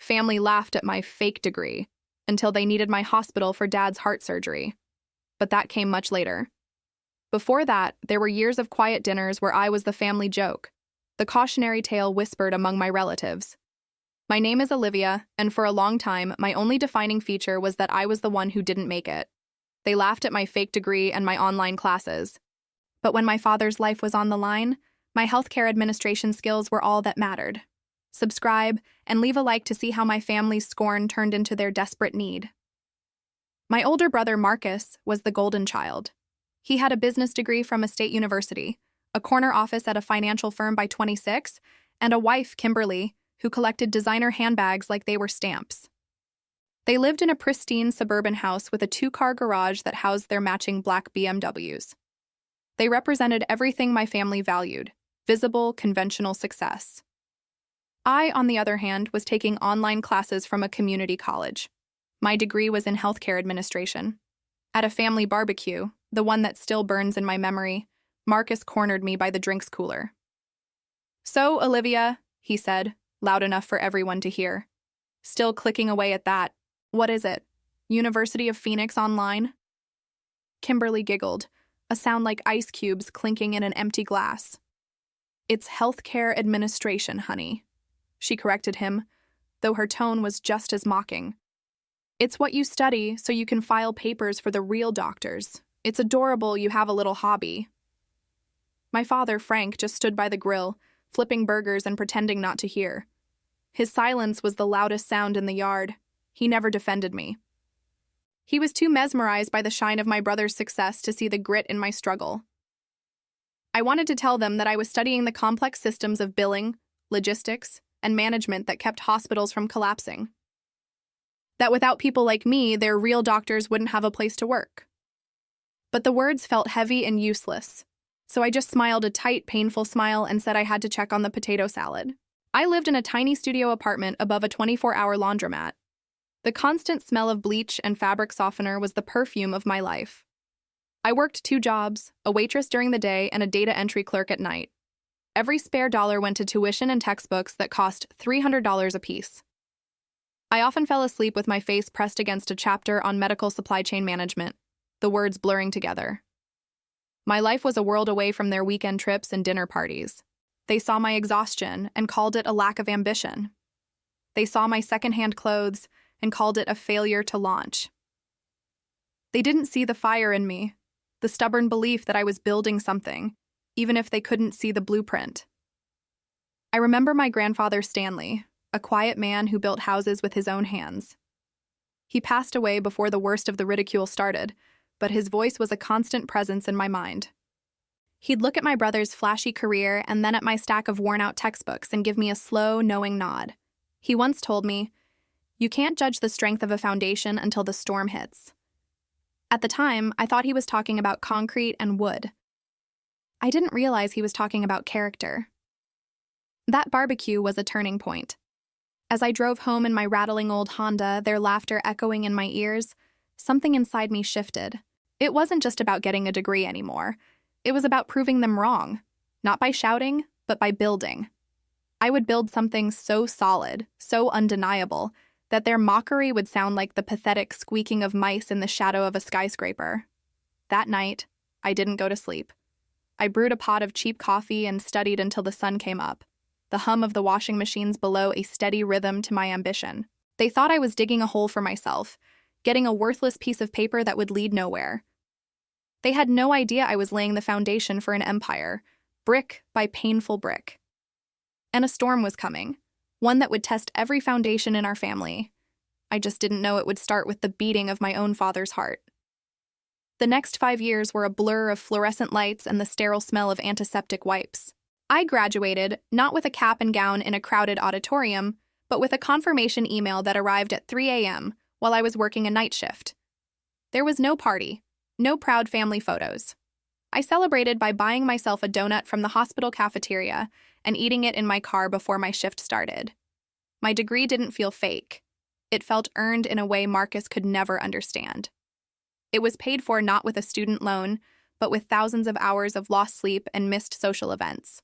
family laughed at my fake degree until they needed my hospital for Dad's heart surgery. But that came much later. Before that, there were years of quiet dinners where I was the family joke, the cautionary tale whispered among my relatives. My name is Olivia, and for a long time, my only defining feature was that I was the one who didn't make it. They laughed at my fake degree and my online classes. But when my father's life was on the line, my healthcare administration skills were all that mattered. Subscribe and leave a like to see how my family's scorn turned into their desperate need. My older brother Marcus was the golden child. He had a business degree from a state university, a corner office at a financial firm by 26, and a wife, Kimberly, who collected designer handbags like they were stamps. They lived in a pristine suburban house with a 2-car garage that housed their matching black BMWs. They represented everything my family valued: visible, conventional success. I, on the other hand, was taking online classes from a community college. My degree was in healthcare administration. At a family barbecue, the one that still burns in my memory, Marcus cornered me by the drinks cooler. "So, Olivia," he said, loud enough for everyone to hear. Still clicking away at that. "What is it? University of Phoenix Online?" Kimberly giggled, a sound like ice cubes clinking in an empty glass. "It's healthcare administration, honey," she corrected him, though her tone was just as mocking. "It's what you study so you can file papers for the real doctors. It's adorable you have a little hobby." My father, Frank, just stood by the grill, flipping burgers and pretending not to hear. His silence was the loudest sound in the yard. He never defended me. He was too mesmerized by the shine of my brother's success to see the grit in my struggle. I wanted to tell them that I was studying the complex systems of billing, logistics, and management that kept hospitals from collapsing. That without people like me, their real doctors wouldn't have a place to work. But the words felt heavy and useless, so I just smiled a tight, painful smile and said I had to check on the potato salad. I lived in a tiny studio apartment above a 24-hour laundromat. The constant smell of bleach and fabric softener was the perfume of my life. I worked 2 jobs, a waitress during the day and a data entry clerk at night. Every spare dollar went to tuition and textbooks that cost $300 apiece. I often fell asleep with my face pressed against a chapter on medical supply chain management, the words blurring together. My life was a world away from their weekend trips and dinner parties. They saw my exhaustion and called it a lack of ambition. They saw my secondhand clothes and called it a failure to launch. They didn't see the fire in me, the stubborn belief that I was building something, even if they couldn't see the blueprint. I remember my grandfather Stanley, a quiet man who built houses with his own hands. He passed away before the worst of the ridicule started, but his voice was a constant presence in my mind. He'd look at my brother's flashy career and then at my stack of worn-out textbooks and give me a slow, knowing nod. He once told me, "You can't judge the strength of a foundation until the storm hits." At the time, I thought he was talking about concrete and wood. I didn't realize he was talking about character. That barbecue was a turning point. As I drove home in my rattling old Honda, their laughter echoing in my ears, something inside me shifted. It wasn't just about getting a degree anymore. It was about proving them wrong, not by shouting, but by building. I would build something so solid, so undeniable, that their mockery would sound like the pathetic squeaking of mice in the shadow of a skyscraper. That night, I didn't go to sleep. I brewed a pot of cheap coffee and studied until the sun came up, the hum of the washing machines below a steady rhythm to my ambition. They thought I was digging a hole for myself, getting a worthless piece of paper that would lead nowhere. They had no idea I was laying the foundation for an empire, brick by painful brick. And a storm was coming, one that would test every foundation in our family. I just didn't know it would start with the beating of my own father's heart. The next 5 years were a blur of fluorescent lights and the sterile smell of antiseptic wipes. I graduated, not with a cap and gown in a crowded auditorium, but with a confirmation email that arrived at 3 a.m. while I was working a night shift. There was no party, no proud family photos. I celebrated by buying myself a donut from the hospital cafeteria and eating it in my car before my shift started. My degree didn't feel fake. It felt earned in a way Marcus could never understand. It was paid for not with a student loan, but with thousands of hours of lost sleep and missed social events.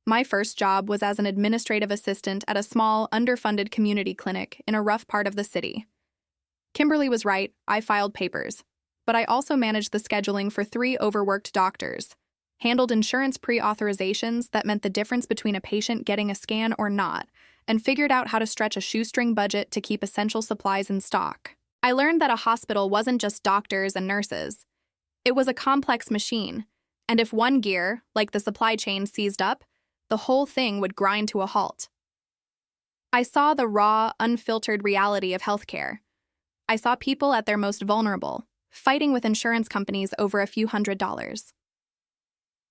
My first job was as an administrative assistant at a small, underfunded community clinic in a rough part of the city. Kimberly was right, I filed papers. But I also managed the scheduling for 3 overworked doctors, handled insurance pre-authorizations that meant the difference between a patient getting a scan or not, and figured out how to stretch a shoestring budget to keep essential supplies in stock. I learned that a hospital wasn't just doctors and nurses. It was a complex machine, and if one gear, like the supply chain, seized up, the whole thing would grind to a halt. I saw the raw, unfiltered reality of healthcare. I saw people at their most vulnerable, fighting with insurance companies over a few $100s.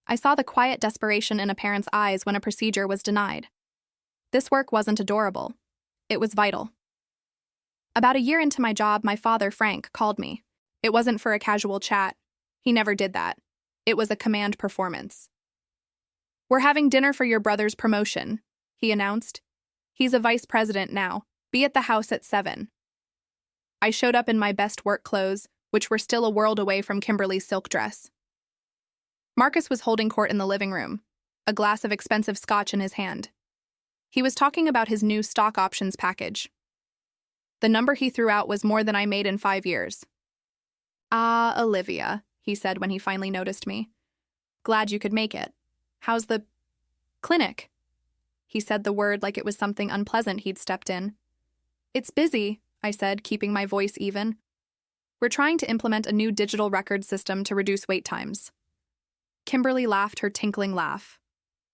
I saw the quiet desperation in a parent's eyes when a procedure was denied. This work wasn't adorable. It was vital. About a year into my job, my father, Frank, called me. It wasn't for a casual chat. He never did that. It was a command performance. "We're having dinner for your brother's promotion," he announced. "He's a vice president now. Be at the house at 7. I showed up in my best work clothes, which were still a world away from Kimberly's silk dress. Marcus was holding court in the living room, a glass of expensive scotch in his hand. He was talking about his new stock options package. The number he threw out was more than I made in 5 years. "Ah, Olivia," he said when he finally noticed me. "Glad you could make it. How's the clinic?" He said the word like it was something unpleasant he'd stepped in. "It's busy," I said, keeping my voice even. "We're trying to implement a new digital record system to reduce wait times." Kimberly laughed her tinkling laugh.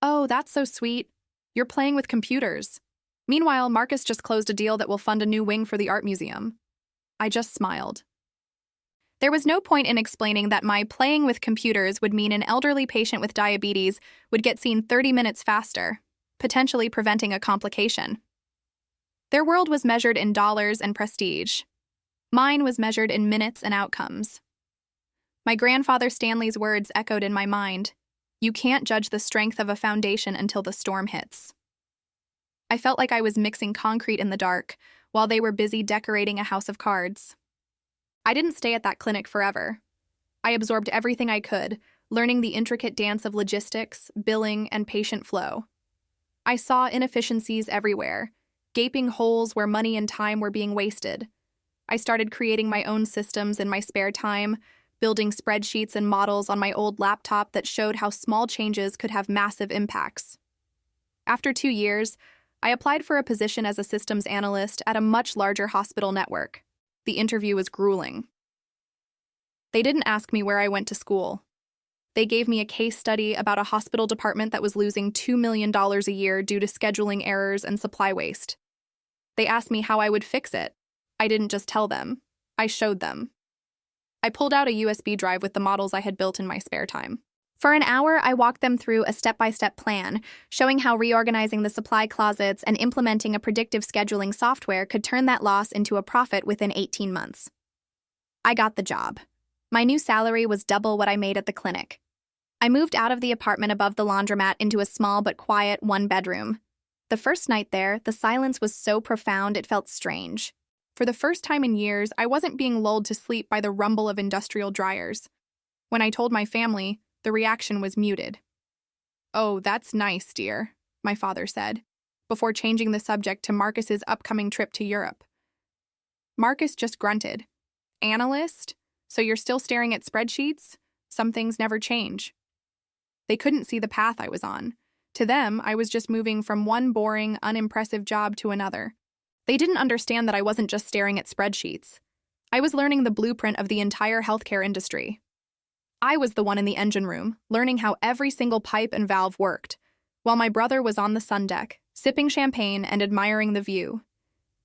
"Oh, that's so sweet. You're playing with computers." Meanwhile, Marcus just closed a deal that will fund a new wing for the art museum. I just smiled. There was no point in explaining that my playing with computers would mean an elderly patient with diabetes would get seen 30 minutes faster, potentially preventing a complication. Their world was measured in dollars and prestige. Mine was measured in minutes and outcomes. My grandfather Stanley's words echoed in my mind. You can't judge the strength of a foundation until the storm hits. I felt like I was mixing concrete in the dark while they were busy decorating a house of cards. I didn't stay at that clinic forever. I absorbed everything I could, learning the intricate dance of logistics, billing, and patient flow. I saw inefficiencies everywhere, gaping holes where money and time were being wasted. I started creating my own systems in my spare time, building spreadsheets and models on my old laptop that showed how small changes could have massive impacts. After 2 years, I applied for a position as a systems analyst at a much larger hospital network. The interview was grueling. They didn't ask me where I went to school. They gave me a case study about a hospital department that was losing $2 million a year due to scheduling errors and supply waste. They asked me how I would fix it. I didn't just tell them. I showed them. I pulled out a USB drive with the models I had built in my spare time. For an hour, I walked them through a step-by-step plan, showing how reorganizing the supply closets and implementing a predictive scheduling software could turn that loss into a profit within 18 months. I got the job. My new salary was double what I made at the clinic. I moved out of the apartment above the laundromat into a small but quiet one-bedroom. The first night there, the silence was so profound it felt strange. For the first time in years, I wasn't being lulled to sleep by the rumble of industrial dryers. When I told my family, the reaction was muted. "Oh, that's nice, dear," my father said, before changing the subject to Marcus's upcoming trip to Europe. Marcus just grunted. "Analyst? So you're still staring at spreadsheets? Some things never change." They couldn't see the path I was on. To them, I was just moving from one boring, unimpressive job to another. They didn't understand that I wasn't just staring at spreadsheets. I was learning the blueprint of the entire healthcare industry. I was the one in the engine room, learning how every single pipe and valve worked, while my brother was on the sun deck, sipping champagne and admiring the view.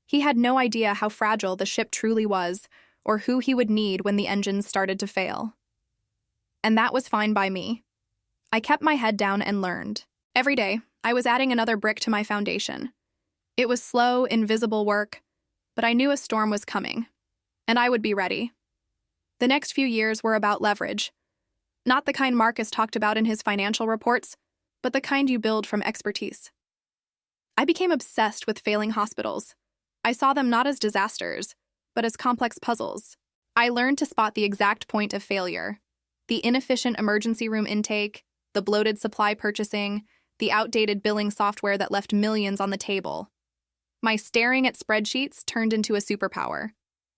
He had no idea how fragile the ship truly was, or who he would need when the engines started to fail. And that was fine by me. I kept my head down and learned. Every day, I was adding another brick to my foundation. It was slow, invisible work, but I knew a storm was coming, and I would be ready. The next few years were about leverage. Not the kind Marcus talked about in his financial reports, but the kind you build from expertise. I became obsessed with failing hospitals. I saw them not as disasters, but as complex puzzles. I learned to spot the exact point of failure: the inefficient emergency room intake, the bloated supply purchasing, the outdated billing software that left millions on the table. My staring at spreadsheets turned into a superpower.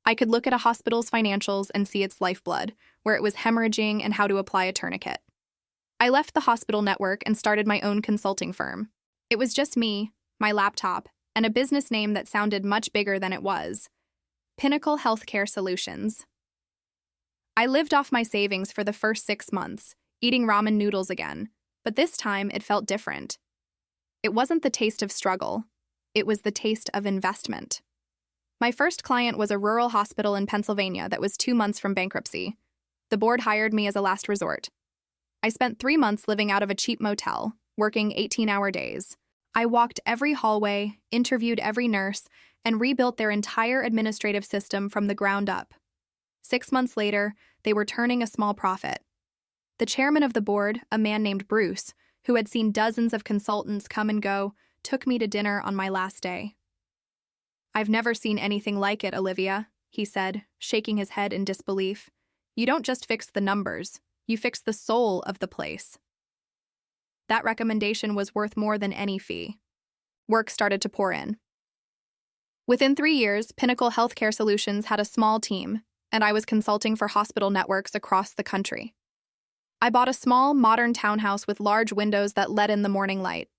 I could look at a hospital's financials and see its lifeblood, where it was hemorrhaging and how to apply a tourniquet. I left the hospital network and started my own consulting firm. It was just me, my laptop, and a business name that sounded much bigger than it was: Pinnacle Healthcare Solutions. I lived off my savings for the first 6 months, eating ramen noodles again, but this time it felt different. It wasn't the taste of struggle. It was the taste of investment. My first client was a rural hospital in Pennsylvania that was 2 months from bankruptcy. The board hired me as a last resort. I spent 3 months living out of a cheap motel, working 18-hour days. I walked every hallway, interviewed every nurse, and rebuilt their entire administrative system from the ground up. 6 months later, they were turning a small profit. The chairman of the board, a man named Bruce, who had seen dozens of consultants come and go, took me to dinner on my last day. "I've never seen anything like it, Olivia," he said, shaking his head in disbelief. "You don't just fix the numbers, you fix the soul of the place." That recommendation was worth more than any fee. Work started to pour in. Within 3 years, Pinnacle Healthcare Solutions had a small team, and I was consulting for hospital networks across the country. I bought a small, modern townhouse with large windows that let in the morning light.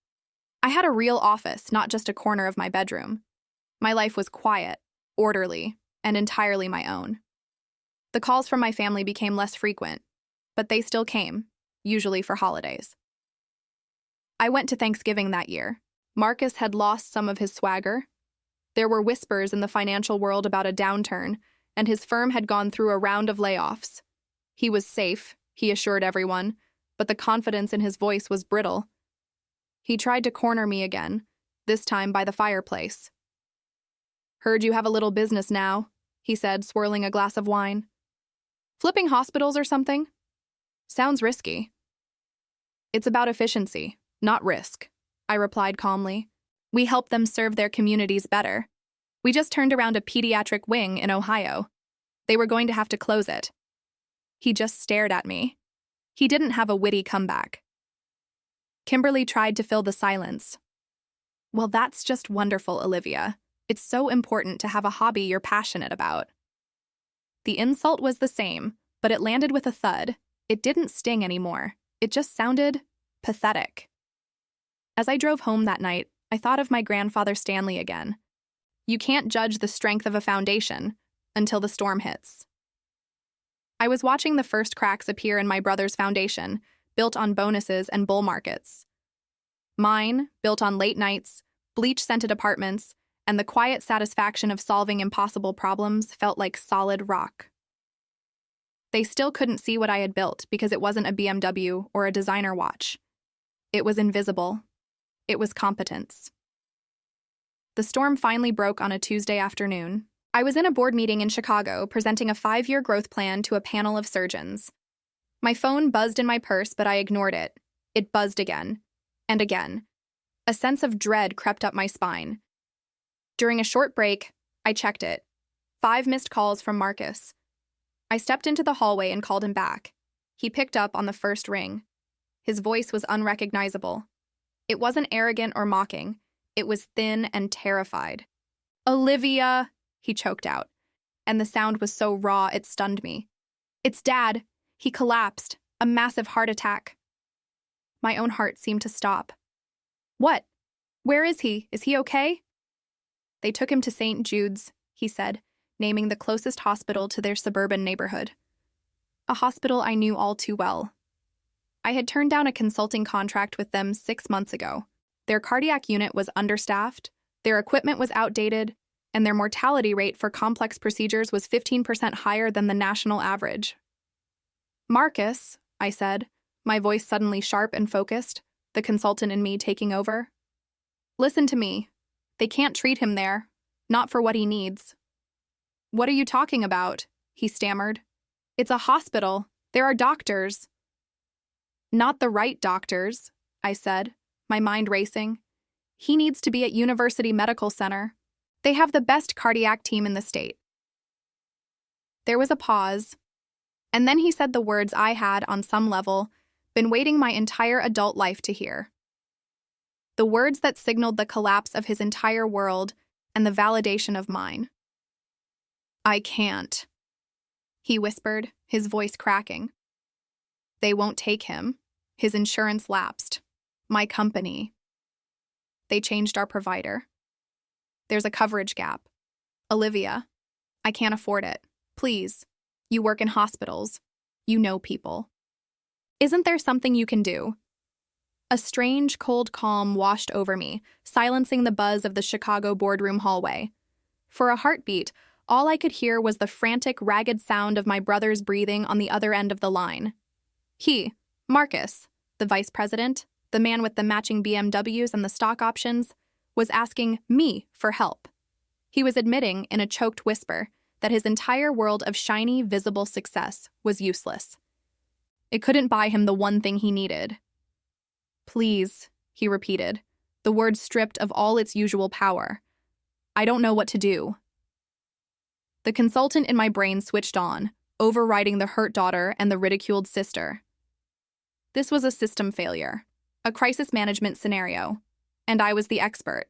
I had a real office, not just a corner of my bedroom. My life was quiet, orderly, and entirely my own. The calls from my family became less frequent, but they still came, usually for holidays. I went to Thanksgiving that year. Marcus had lost some of his swagger. There were whispers in the financial world about a downturn, and his firm had gone through a round of layoffs. He was safe, he assured everyone, but the confidence in his voice was brittle. He tried to corner me again, this time by the fireplace. "Heard you have a little business now," he said, swirling a glass of wine. "Flipping hospitals or something? Sounds risky." "It's about efficiency, not risk," I replied calmly. "We help them serve their communities better. We just turned around a pediatric wing in Ohio. They were going to have to close it." He just stared at me. He didn't have a witty comeback. Kimberly tried to fill the silence. "Well, that's just wonderful, Olivia. It's so important to have a hobby you're passionate about." The insult was the same, but it landed with a thud. It didn't sting anymore. It just sounded pathetic. As I drove home that night, I thought of my grandfather Stanley again. You can't judge the strength of a foundation until the storm hits. I was watching the first cracks appear in my brother's foundation, built on bonuses and bull markets. Mine, built on late nights, bleach-scented apartments, and the quiet satisfaction of solving impossible problems, felt like solid rock. They still couldn't see what I had built because it wasn't a BMW or a designer watch. It was invisible. It was competence. The storm finally broke on a Tuesday afternoon. I was in a board meeting in Chicago presenting a 5-year growth plan to a panel of surgeons. My phone buzzed in my purse, but I ignored it. It buzzed again, and again. A sense of dread crept up my spine. During a short break, I checked it. 5 missed calls from Marcus. I stepped into the hallway and called him back. He picked up on the first ring. His voice was unrecognizable. It wasn't arrogant or mocking. It was thin and terrified. "Olivia," he choked out, and the sound was so raw it stunned me. "It's Dad. He collapsed. A massive heart attack." My own heart seemed to stop. "What? Where is he? Is he okay?" "They took him to St. Jude's," he said, naming the closest hospital to their suburban neighborhood. A hospital I knew all too well. I had turned down a consulting contract with them 6 months ago. Their cardiac unit was understaffed, their equipment was outdated, and their mortality rate for complex procedures was 15% higher than the national average. "Marcus," I said, my voice suddenly sharp and focused, the consultant in me taking over. "Listen to me. They can't treat him there. Not for what he needs." "What are you talking about?" he stammered. "It's a hospital. There are doctors." "Not the right doctors," I said, my mind racing. "He needs to be at University Medical Center. They have the best cardiac team in the state." There was a pause, and then he said the words I had, on some level, been waiting my entire adult life to hear. the words that signaled the collapse of his entire world and the validation of mine. "I can't," he whispered, his voice cracking. "They won't take him. His insurance lapsed. My company. They changed our provider. There's a coverage gap. Olivia, I can't afford it. Please. You work in hospitals. You know people. Isn't there something you can do?" A strange, cold calm washed over me, silencing the buzz of the Chicago boardroom hallway. For a heartbeat, all I could hear was the frantic, ragged sound of my brother's breathing on the other end of the line. He, Marcus, the vice president, the man with the matching BMWs and the stock options, was asking me for help. He was admitting, in a choked whisper, that his entire world of shiny, visible success was useless. It couldn't buy him the one thing he needed. "Please," he repeated, the word stripped of all its usual power. "I don't know what to do." The consultant in my brain switched on, overriding the hurt daughter and the ridiculed sister. This was a system failure, a crisis management scenario, and I was the expert.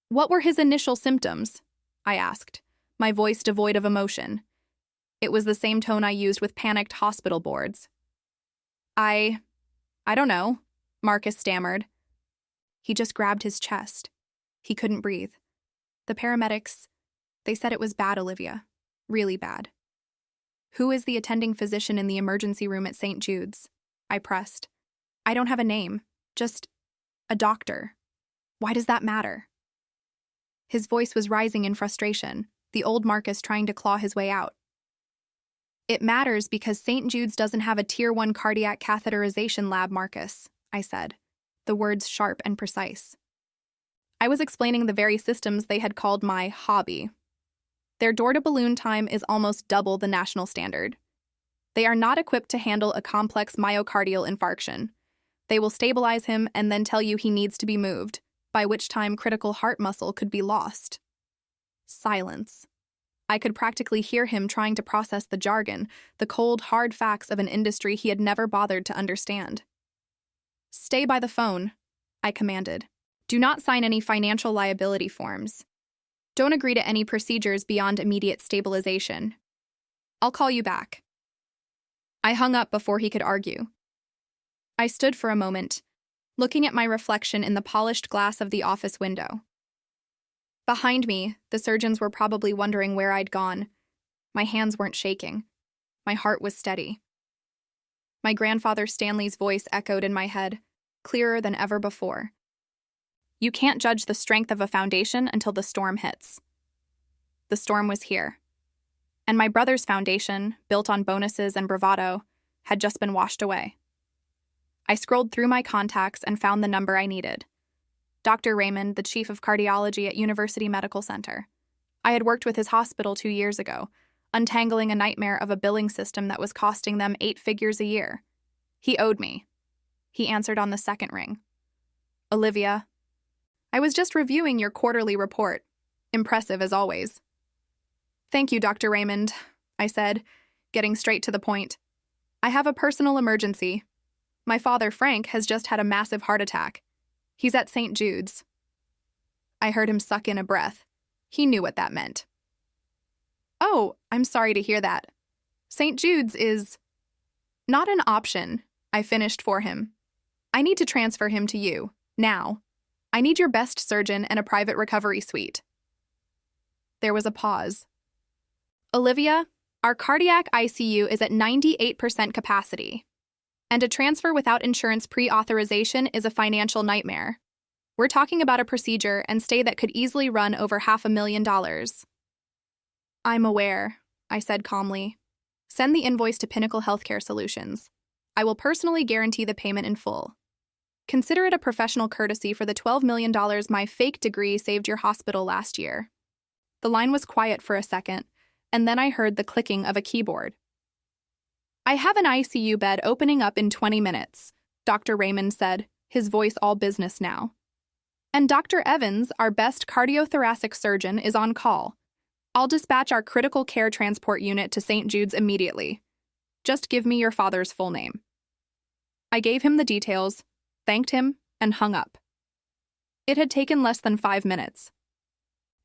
"What were his initial symptoms?" I asked, my voice devoid of emotion. It was the same tone I used with panicked hospital boards. I don't know," Marcus stammered. He just grabbed his chest. He couldn't breathe. The paramedics, they said it was bad, Olivia. Really bad. "Who is the attending physician in the emergency room at St. Jude's?" I pressed. "I don't have a name. Just a doctor. Why does that matter?" His voice was rising in frustration, the old Marcus trying to claw his way out. "It matters because St. Jude's doesn't have a Tier 1 cardiac catheterization lab, Marcus," I said, the words sharp and precise. I was explaining the very systems they had called my hobby. Their door-to-balloon time is almost double the national standard. They are not equipped to handle a complex myocardial infarction. They will stabilize him and then tell you he needs to be moved, by which time critical heart muscle could be lost. Silence. I could practically hear him trying to process the jargon, the cold, hard facts of an industry he had never bothered to understand. "Stay by the phone," I commanded. "Do not sign any financial liability forms. Don't agree to any procedures beyond immediate stabilization. I'll call you back." I hung up before he could argue. I stood for a moment, looking at my reflection in the polished glass of the office window. Behind me, the surgeons were probably wondering where I'd gone. My hands weren't shaking. My heart was steady. My grandfather Stanley's voice echoed in my head, clearer than ever before. "You can't judge the strength of a foundation until the storm hits." The storm was here. And my brother's foundation, built on bonuses and bravado, had just been washed away. I scrolled through my contacts and found the number I needed. Dr. Raymond, the chief of cardiology at University Medical Center. I had worked with his hospital 2 years ago, untangling a nightmare of a billing system that was costing them 8 figures a year. He owed me. He answered on the second ring. "Olivia, I was just reviewing your quarterly report. Impressive as always." "Thank you, Dr. Raymond," I said, getting straight to the point. "I have a personal emergency. My father, Frank, has just had a massive heart attack. He's at St. Jude's." I heard him suck in a breath. He knew what that meant. "Oh, I'm sorry to hear that. St. Jude's is not an option," I finished for him. "I need to transfer him to you, now. I need your best surgeon and a private recovery suite." There was a pause. "Olivia, our cardiac ICU is at 98% capacity, and a transfer without insurance pre-authorization is a financial nightmare. We're talking about a procedure and stay that could easily run over $500,000. "I'm aware," I said calmly. "Send the invoice to Pinnacle Healthcare Solutions. I will personally guarantee the payment in full. Consider it a professional courtesy for the $12 million my fake degree saved your hospital last year." The line was quiet for a second, and then I heard the clicking of a keyboard. "I have an ICU bed opening up in 20 minutes, Dr. Raymond said, his voice all business now. "And Dr. Evans, our best cardiothoracic surgeon, is on call. I'll dispatch our critical care transport unit to St. Jude's immediately. Just give me your father's full name." I gave him the details, thanked him, and hung up. It had taken less than 5 minutes.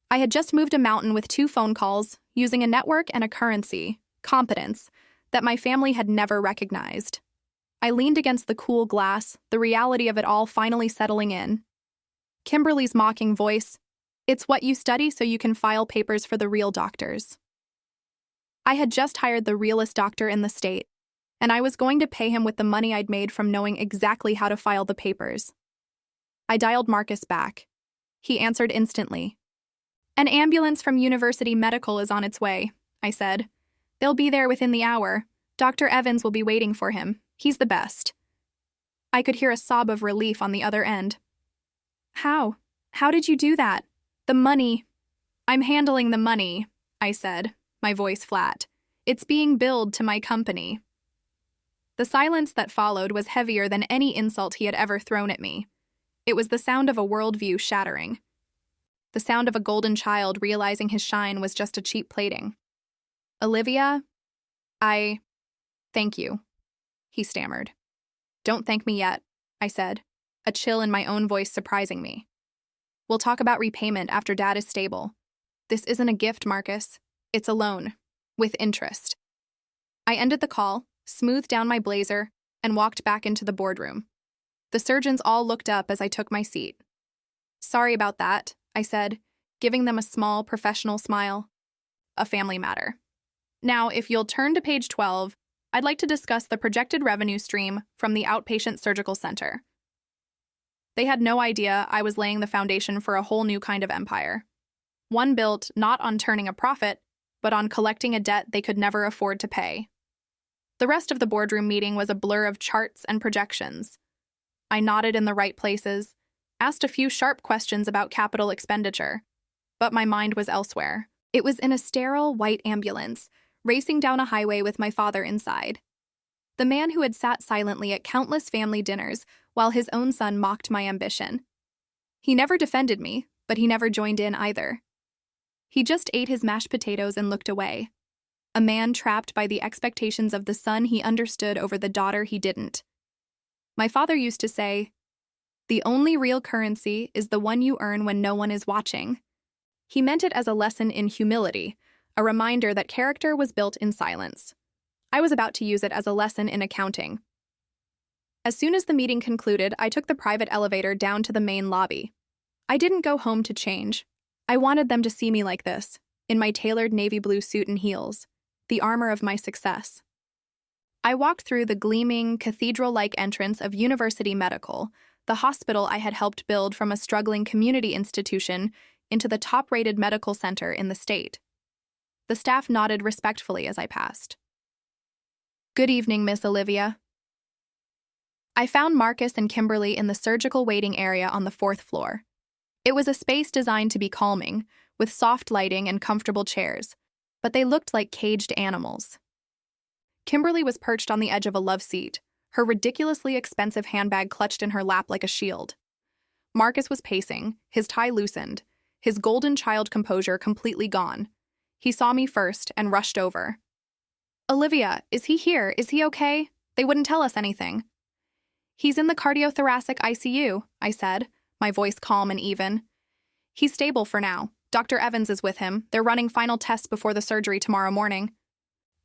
I had just moved a mountain with 2 phone calls, using a network and a currency, competence, that my family had never recognized. I leaned against the cool glass, the reality of it all finally settling in. Kimberly's mocking voice, "It's what you study so you can file papers for the real doctors." I had just hired the realest doctor in the state, and I was going to pay him with the money I'd made from knowing exactly how to file the papers. I dialed Marcus back. He answered instantly. "An ambulance from University Medical is on its way," I said. "They'll be there within the hour. Dr. Evans will be waiting for him. He's the best." I could hear a sob of relief on the other end. How? How did you do that? The money." "I'm handling the money," I said, my voice flat. "It's being billed to my company." The silence that followed was heavier than any insult he had ever thrown at me. It was the sound of a worldview shattering. The sound of a golden child realizing his shine was just a cheap plating. "Olivia, thank you," he stammered. "Don't thank me yet," I said, a chill in my own voice surprising me. "We'll talk about repayment after Dad is stable. This isn't a gift, Marcus. It's a loan, with interest." I ended the call, smoothed down my blazer, and walked back into the boardroom. The surgeons all looked up as I took my seat. "Sorry about that," I said, giving them a small, professional smile. "A family matter. Now, if you'll turn to page 12, I'd like to discuss the projected revenue stream from the outpatient surgical center." They had no idea I was laying the foundation for a whole new kind of empire. One built not on turning a profit, but on collecting a debt they could never afford to pay. The rest of the boardroom meeting was a blur of charts and projections. I nodded in the right places, asked a few sharp questions about capital expenditure, but my mind was elsewhere. It was in a sterile, white ambulance, racing down a highway with my father inside. The man who had sat silently at countless family dinners while his own son mocked my ambition. He never defended me, but he never joined in either. He just ate his mashed potatoes and looked away. A man trapped by the expectations of the son he understood over the daughter he didn't. My father used to say, "The only real currency is the one you earn when no one is watching." He meant it as a lesson in humility, a reminder that character was built in silence. I was about to use it as a lesson in accounting. As soon as the meeting concluded, I took the private elevator down to the main lobby. I didn't go home to change. I wanted them to see me like this, in my tailored navy blue suit and heels, the armor of my success. I walked through the gleaming, cathedral-like entrance of University Medical, the hospital I had helped build from a struggling community institution into the top-rated medical center in the state. The staff nodded respectfully as I passed. "Good evening, Miss Olivia." I found Marcus and Kimberly in the surgical waiting area on the 4th floor. It was a space designed to be calming, with soft lighting and comfortable chairs, but they looked like caged animals. Kimberly was perched on the edge of a love seat, her ridiculously expensive handbag clutched in her lap like a shield. Marcus was pacing, his tie loosened, his golden child composure completely gone. He saw me first and rushed over. "Olivia, is he here? Is he okay? They wouldn't tell us anything." "He's in the cardiothoracic ICU," I said, my voice calm and even. "He's stable for now. Dr. Evans is with him. They're running final tests before the surgery tomorrow morning."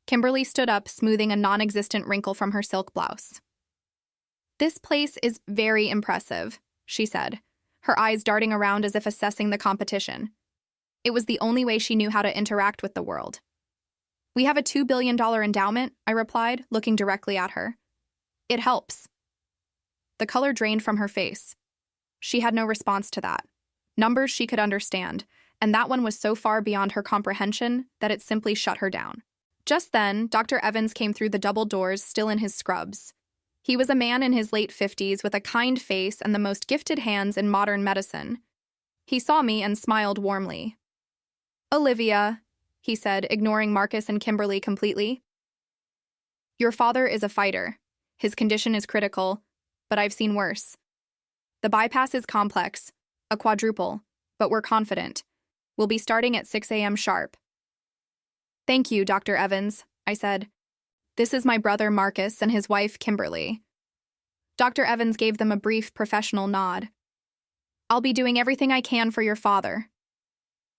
Kimberly stood up, smoothing a non-existent wrinkle from her silk blouse. "This place is very impressive," she said, her eyes darting around as if assessing the competition. It was the only way she knew how to interact with the world. "We have a $2 billion endowment," I replied, looking directly at her. "It helps." The color drained from her face. She had no response to that. Numbers she could understand, and that one was so far beyond her comprehension that it simply shut her down. Just then, Dr. Evans came through the double doors, still in his scrubs. He was a man in his late 50s with a kind face and the most gifted hands in modern medicine. He saw me and smiled warmly. "Olivia," he said, ignoring Marcus and Kimberly completely. "Your father is a fighter. His condition is critical, but I've seen worse. The bypass is complex, a quadruple, but we're confident. We'll be starting at 6 a.m. sharp." "Thank you, Dr. Evans," I said. "This is my brother Marcus and his wife Kimberly." Dr. Evans gave them a brief professional nod. I'll be doing everything I can for your father."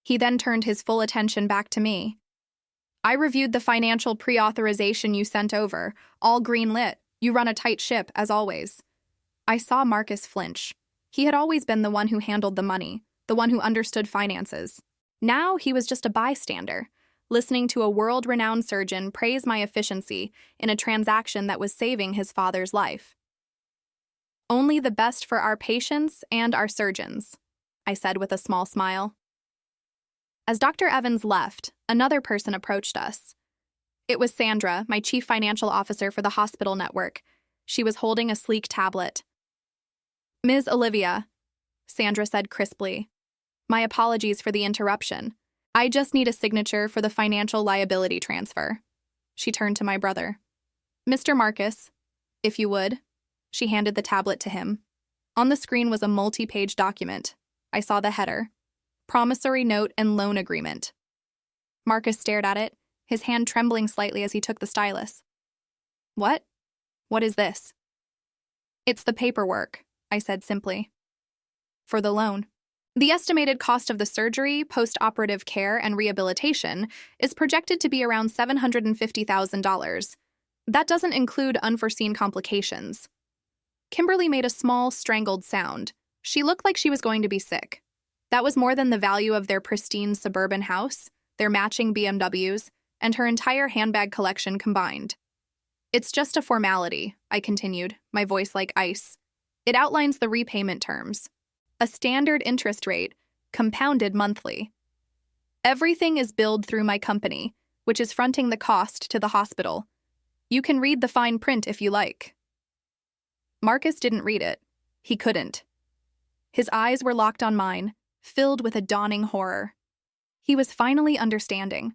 He then turned his full attention back to me. "I reviewed the financial pre-authorization you sent over, all green lit. You run a tight ship, as always." I saw Marcus flinch. He had always been the one who handled the money, the one who understood finances. Now he was just a bystander, listening to a world-renowned surgeon praise my efficiency in a transaction that was saving his father's life. "Only the best for our patients and our surgeons," I said with a small smile. As Dr. Evans left, another person approached us. It was Sandra, my chief financial officer for the hospital network. She was holding a sleek tablet. "Ms. Olivia," Sandra said crisply, "my apologies for the interruption. I just need a signature for the financial liability transfer." She turned to my brother. "Mr. Marcus, if you would." She handed the tablet to him. On the screen was a multi-page document. I saw the header: Promissory Note and Loan Agreement. Marcus stared at it, his hand trembling slightly as he took the stylus. "What? What is this?" "It's the paperwork," I said simply. "For the loan. The estimated cost of the surgery, post-operative care, and rehabilitation is projected to be around $750,000. That doesn't include unforeseen complications." Kimberly made a small, strangled sound. She looked like she was going to be sick. That was more than the value of their pristine suburban house, their matching BMWs, and her entire handbag collection combined. "It's just a formality," I continued, my voice like ice. "It outlines the repayment terms. A standard interest rate, compounded monthly. Everything is billed through my company, which is fronting the cost to the hospital. You can read the fine print if you like." Marcus didn't read it. He couldn't. His eyes were locked on mine, filled with a dawning horror. He was finally understanding.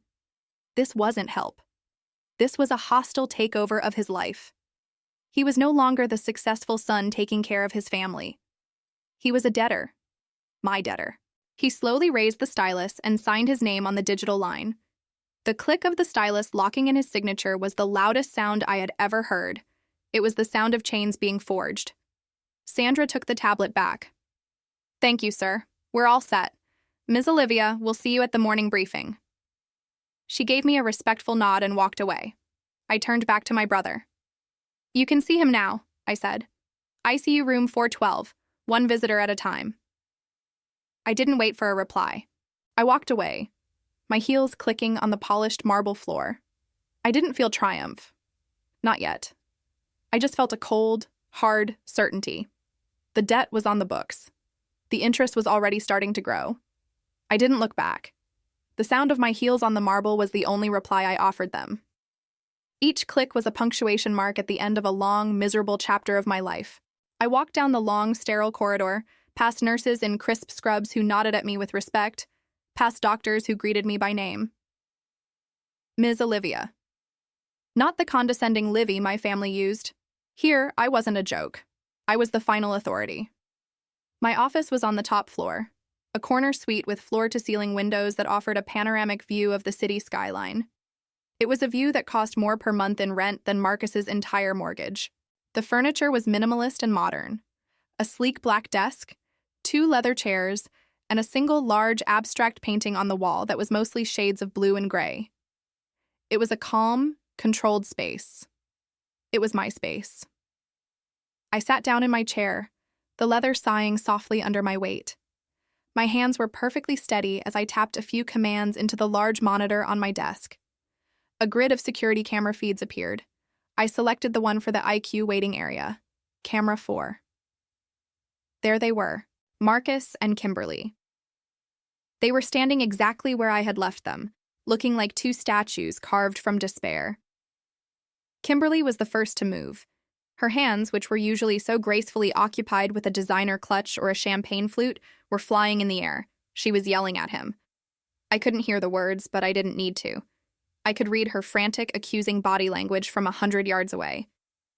This wasn't help. This was a hostile takeover of his life. He was no longer the successful son taking care of his family. He was a debtor. My debtor. He slowly raised the stylus and signed his name on the digital line. The click of the stylus locking in his signature was the loudest sound I had ever heard. It was the sound of chains being forged. Sandra took the tablet back. "Thank you, sir. We're all set. Ms. Olivia, we'll see you at the morning briefing." She gave me a respectful nod and walked away. I turned back to my brother. "You can see him now," I said. "ICU room 412, one visitor at a time." I didn't wait for a reply. I walked away, my heels clicking on the polished marble floor. I didn't feel triumph. Not yet. I just felt a cold, hard certainty. The debt was on the books. The interest was already starting to grow. I didn't look back. The sound of my heels on the marble was the only reply I offered them. Each click was a punctuation mark at the end of a long, miserable chapter of my life. I walked down the long, sterile corridor, past nurses in crisp scrubs who nodded at me with respect, past doctors who greeted me by name. "Ms. Olivia." Not the condescending Livy my family used. Here, I wasn't a joke. I was the final authority. My office was on the top floor, a corner suite with floor-to-ceiling windows that offered a panoramic view of the city skyline. It was a view that cost more per month in rent than Marcus's entire mortgage. The furniture was minimalist and modern. A sleek black desk, 2 leather chairs, and a single large abstract painting on the wall that was mostly shades of blue and gray. It was a calm, controlled space. It was my space. I sat down in my chair, the leather sighing softly under my weight. My hands were perfectly steady as I tapped a few commands into the large monitor on my desk. A grid of security camera feeds appeared. I selected the one for the IQ waiting area, camera 4. There they were, Marcus and Kimberly. They were standing exactly where I had left them, looking like 2 statues carved from despair. Kimberly was the first to move. Her hands, which were usually so gracefully occupied with a designer clutch or a champagne flute, were flying in the air. She was yelling at him. I couldn't hear the words, but I didn't need to. I could read her frantic, accusing body language from 100 yards away.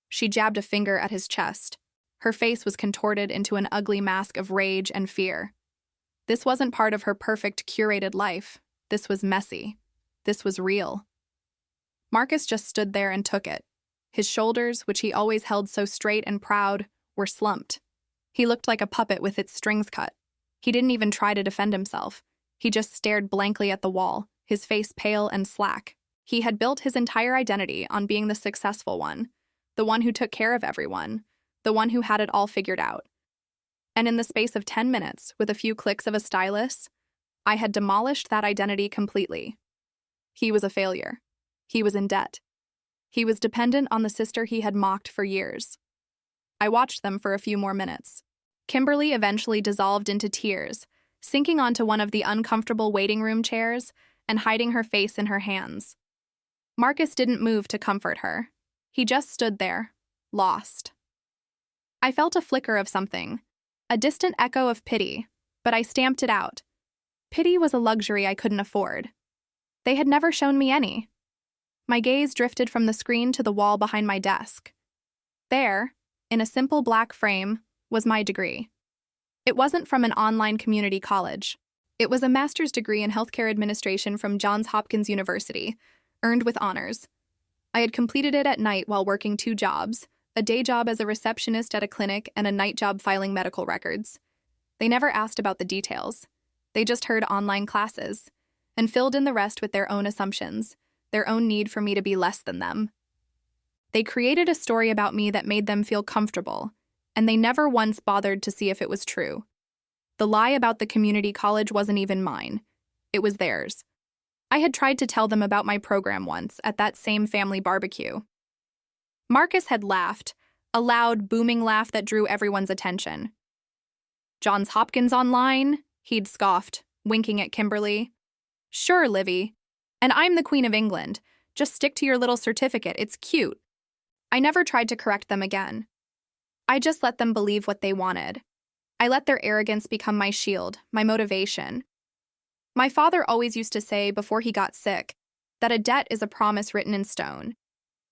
She jabbed a finger at his chest. Her face was contorted into an ugly mask of rage and fear. This wasn't part of her perfect, curated life. This was messy. This was real. Marcus just stood there and took it. His shoulders, which he always held so straight and proud, were slumped. He looked like a puppet with its strings cut. He didn't even try to defend himself. He just stared blankly at the wall, his face pale and slack. He had built his entire identity on being the successful one, the one who took care of everyone, the one who had it all figured out. And in the space of 10 minutes, with a few clicks of a stylus, I had demolished that identity completely. He was a failure. He was in debt. He was dependent on the sister he had mocked for years. I watched them for a few more minutes. Kimberly eventually dissolved into tears, sinking onto one of the uncomfortable waiting room chairs and hiding her face in her hands. Marcus didn't move to comfort her. He just stood there, lost. I felt a flicker of something, a distant echo of pity, but I stamped it out. Pity was a luxury I couldn't afford. They had never shown me any. My gaze drifted from the screen to the wall behind my desk. There, in a simple black frame, was my degree. It wasn't from an online community college. It was a master's degree in healthcare administration from Johns Hopkins University, earned with honors. I had completed it at night while working 2 jobs, a day job as a receptionist at a clinic and a night job filing medical records. They never asked about the details. They just heard online classes, and filled in the rest with their own assumptions, their own need for me to be less than them. They created a story about me that made them feel comfortable, and they never once bothered to see if it was true. The lie about the community college wasn't even mine. It was theirs. I had tried to tell them about my program once at that same family barbecue. Marcus had laughed, a loud, booming laugh that drew everyone's attention. Johns Hopkins online? He'd scoffed, winking at Kimberly. Sure, Livy. And I'm the Queen of England. Just stick to your little certificate, it's cute. I never tried to correct them again. I just let them believe what they wanted. I let their arrogance become my shield, my motivation. My father always used to say, before he got sick, that a debt is a promise written in stone.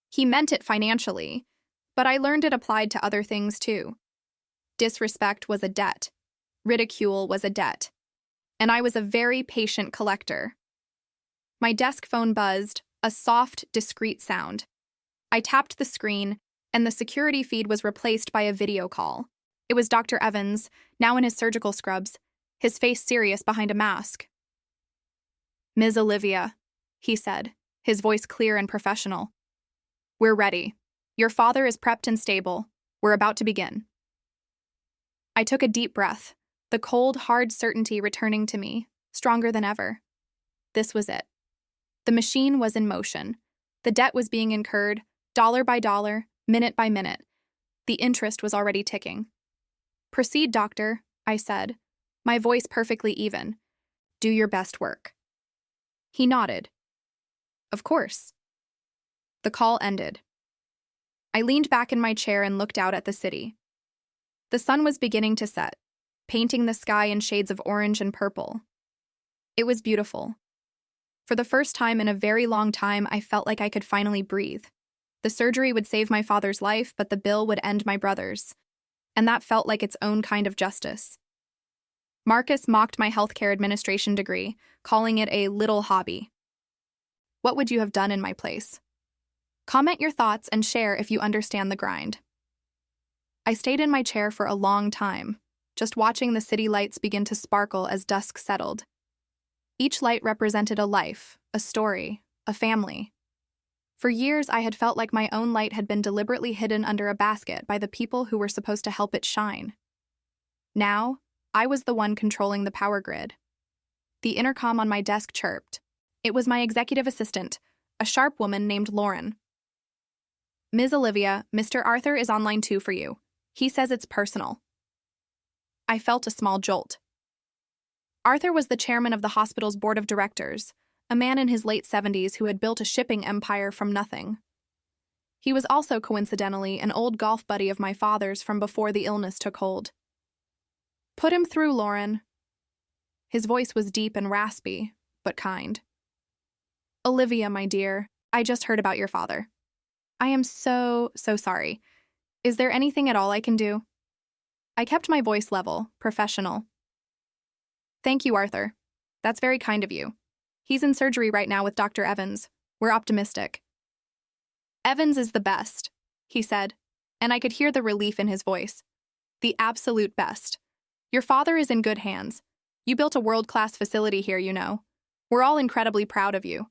He meant it financially, but I learned it applied to other things too. Disrespect was a debt. Ridicule was a debt. And I was a very patient collector. My desk phone buzzed, a soft, discreet sound. I tapped the screen, and the security feed was replaced by a video call. It was Dr. Evans, now in his surgical scrubs, his face serious behind a mask. Ms. Olivia, he said, his voice clear and professional. We're ready. Your father is prepped and stable. We're about to begin. I took a deep breath, the cold, hard certainty returning to me, stronger than ever. This was it. The machine was in motion. The debt was being incurred, dollar by dollar, minute by minute. The interest was already ticking. Proceed, doctor, I said, my voice perfectly even. Do your best work. He nodded. Of course. The call ended. I leaned back in my chair and looked out at the city. The sun was beginning to set, painting the sky in shades of orange and purple. It was beautiful. For the first time in a very long time, I felt like I could finally breathe. The surgery would save my father's life, but the bill would end my brother's. And that felt like its own kind of justice. Marcus mocked my healthcare administration degree, calling it a little hobby. What would you have done in my place? Comment your thoughts and share if you understand the grind. I stayed in my chair for a long time, just watching the city lights begin to sparkle as dusk settled. Each light represented a life, a story, a family. For years, I had felt like my own light had been deliberately hidden under a basket by the people who were supposed to help it shine. Now, I was the one controlling the power grid. The intercom on my desk chirped. It was my executive assistant, a sharp woman named Lauren. Ms. Olivia, Mr. Arthur is on line 2 for you. He says it's personal. I felt a small jolt. Arthur was the chairman of the hospital's board of directors, a man in his late 70s who had built a shipping empire from nothing. He was also, coincidentally, an old golf buddy of my father's from before the illness took hold. Put him through, Lauren. His voice was deep and raspy, but kind. Olivia, my dear, I just heard about your father. I am so sorry. Is there anything at all I can do? I kept my voice level, professional. Thank you, Arthur. That's very kind of you. He's in surgery right now with Dr. Evans. We're optimistic. Evans is the best, he said, and I could hear the relief in his voice. The absolute best. Your father is in good hands. You built a world-class facility here, you know. We're all incredibly proud of you.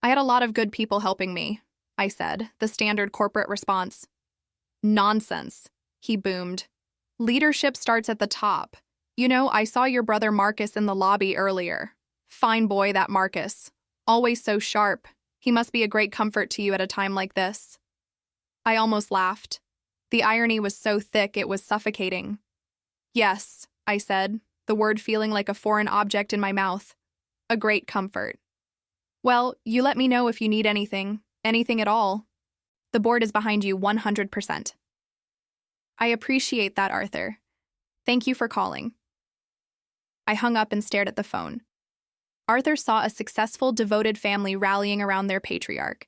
I had a lot of good people helping me, I said, the standard corporate response. Nonsense, he boomed. Leadership starts at the top. You know, I saw your brother Marcus in the lobby earlier. Fine boy, that Marcus. Always so sharp. He must be a great comfort to you at a time like this. I almost laughed. The irony was so thick it was suffocating. Yes, I said, the word feeling like a foreign object in my mouth. A great comfort. Well, you let me know if you need anything at all. The board is behind you 100%. I appreciate that, Arthur. Thank you for calling. I hung up and stared at the phone. Arthur saw a successful, devoted family rallying around their patriarch.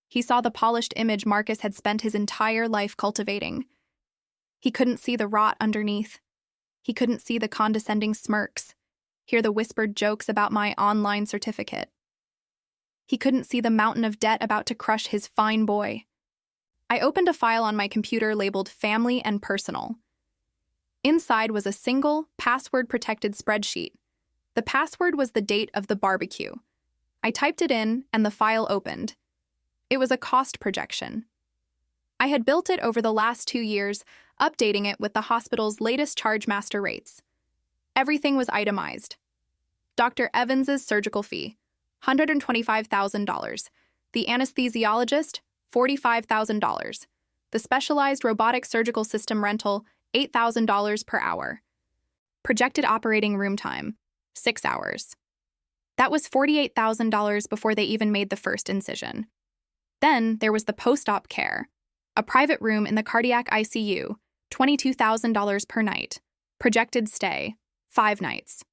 He saw the polished image Marcus had spent his entire life cultivating. He couldn't see the rot underneath. He couldn't see the condescending smirks, hear the whispered jokes about my online certificate. He couldn't see the mountain of debt about to crush his fine boy. I opened a file on my computer labeled Family and Personal. Inside was a single, password-protected spreadsheet. The password was the date of the barbecue. I typed it in, and the file opened. It was a cost projection. I had built it over the last 2 years, updating it with the hospital's latest charge-master rates. Everything was itemized. Dr. Evans's surgical fee, $125,000. The anesthesiologist, $45,000. The specialized robotic surgical system rental, $8,000 per hour. Projected operating room time, 6 hours. That was $48,000 before they even made the first incision. Then there was the post-op care, a private room in the cardiac ICU, $22,000 per night. Projected stay, 5 nights.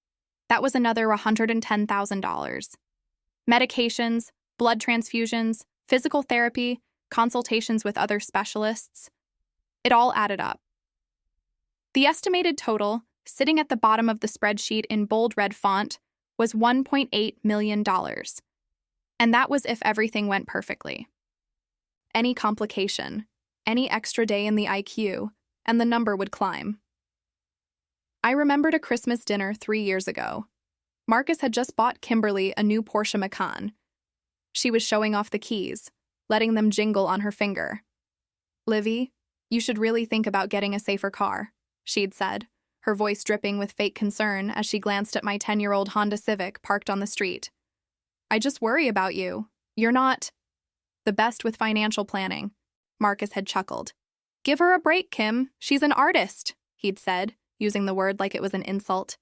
That was another $110,000. Medications, blood transfusions, physical therapy, consultations with other specialists. It all added up. The estimated total, sitting at the bottom of the spreadsheet in bold red font, was $1.8 million. And that was if everything went perfectly. Any complication, any extra day in the ICU, and the number would climb. I remembered a Christmas dinner 3 years ago. Marcus had just bought Kimberly a new Porsche Macan. She was showing off the keys, letting them jingle on her finger. "Livy, you should really think about getting a safer car," she'd said, her voice dripping with fake concern as she glanced at my 10-year-old Honda Civic parked on the street. "I just worry about you. You're not the best with financial planning," Marcus had chuckled. "Give her a break, Kim. She's an artist," he'd said, using the word like it was an insult.